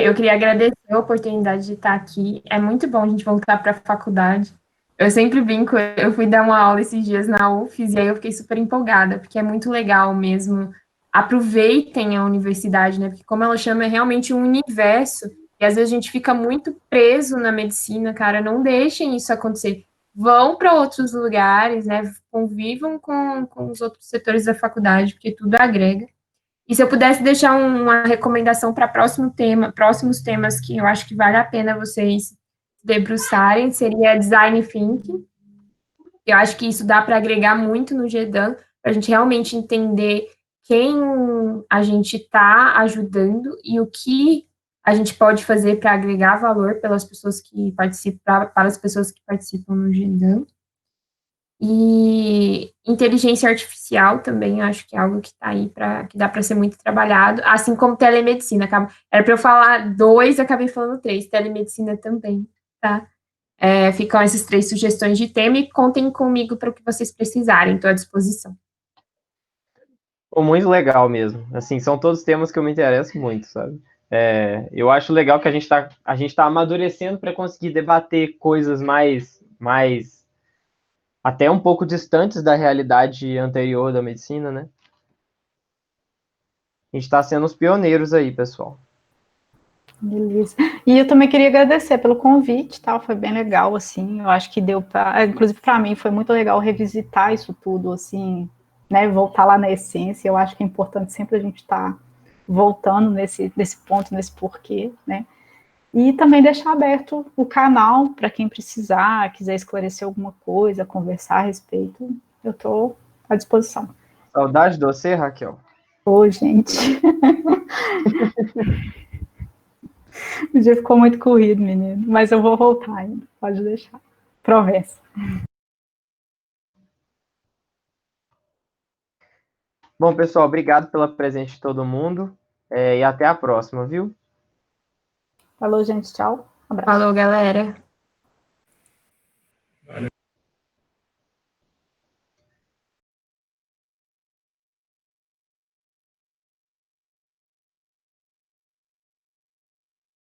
Eu queria agradecer a oportunidade de estar aqui. É muito bom a gente voltar para a faculdade. Eu sempre brinco, eu fui dar uma aula esses dias na UFES e aí eu fiquei super empolgada, porque é muito legal mesmo. Aproveitem a universidade, né? Porque como ela chama, é realmente um universo. E às vezes a gente fica muito preso na medicina, cara. Não deixem isso acontecer. Vão para outros lugares, né? Convivam com os outros setores da faculdade, porque tudo agrega. E se eu pudesse deixar uma recomendação para próximos temas que eu acho que vale a pena vocês debruçarem, seria design thinking. Eu acho que isso dá para agregar muito no GEDAM, para a gente realmente entender quem a gente está ajudando e o que a gente pode fazer para agregar valor para as pessoas que participam no GEDAM. E inteligência artificial também, acho que é algo que está aí que dá para ser muito trabalhado, assim como telemedicina. Era para eu falar 2, acabei falando 3, telemedicina também, tá? Ficam essas 3 sugestões de tema e contem comigo para o que vocês precisarem, estou à disposição. Muito legal mesmo. Assim, são todos temas que eu me interesso muito, sabe? Eu acho legal que a gente tá amadurecendo para conseguir debater coisas mais até um pouco distantes da realidade anterior da medicina, né? A gente está sendo os pioneiros aí, pessoal. Beleza. E eu também queria agradecer pelo convite, tá? Foi bem legal, assim. Eu acho que deu para, inclusive para mim foi muito legal revisitar isso tudo, assim, né? Voltar lá na essência. Eu acho que é importante sempre a gente estar voltando nesse ponto, nesse porquê, né? E também deixar aberto o canal para quem precisar, quiser esclarecer alguma coisa, conversar a respeito. Eu estou à disposição. Saudade de você, Raquel. Ô, gente. O dia ficou muito corrido, menino. Mas eu vou voltar ainda. Pode deixar. Promessa. Bom, pessoal, obrigado pela presença de todo mundo. E até a próxima, viu? Falou, gente. Tchau. Abraço. Falou, galera.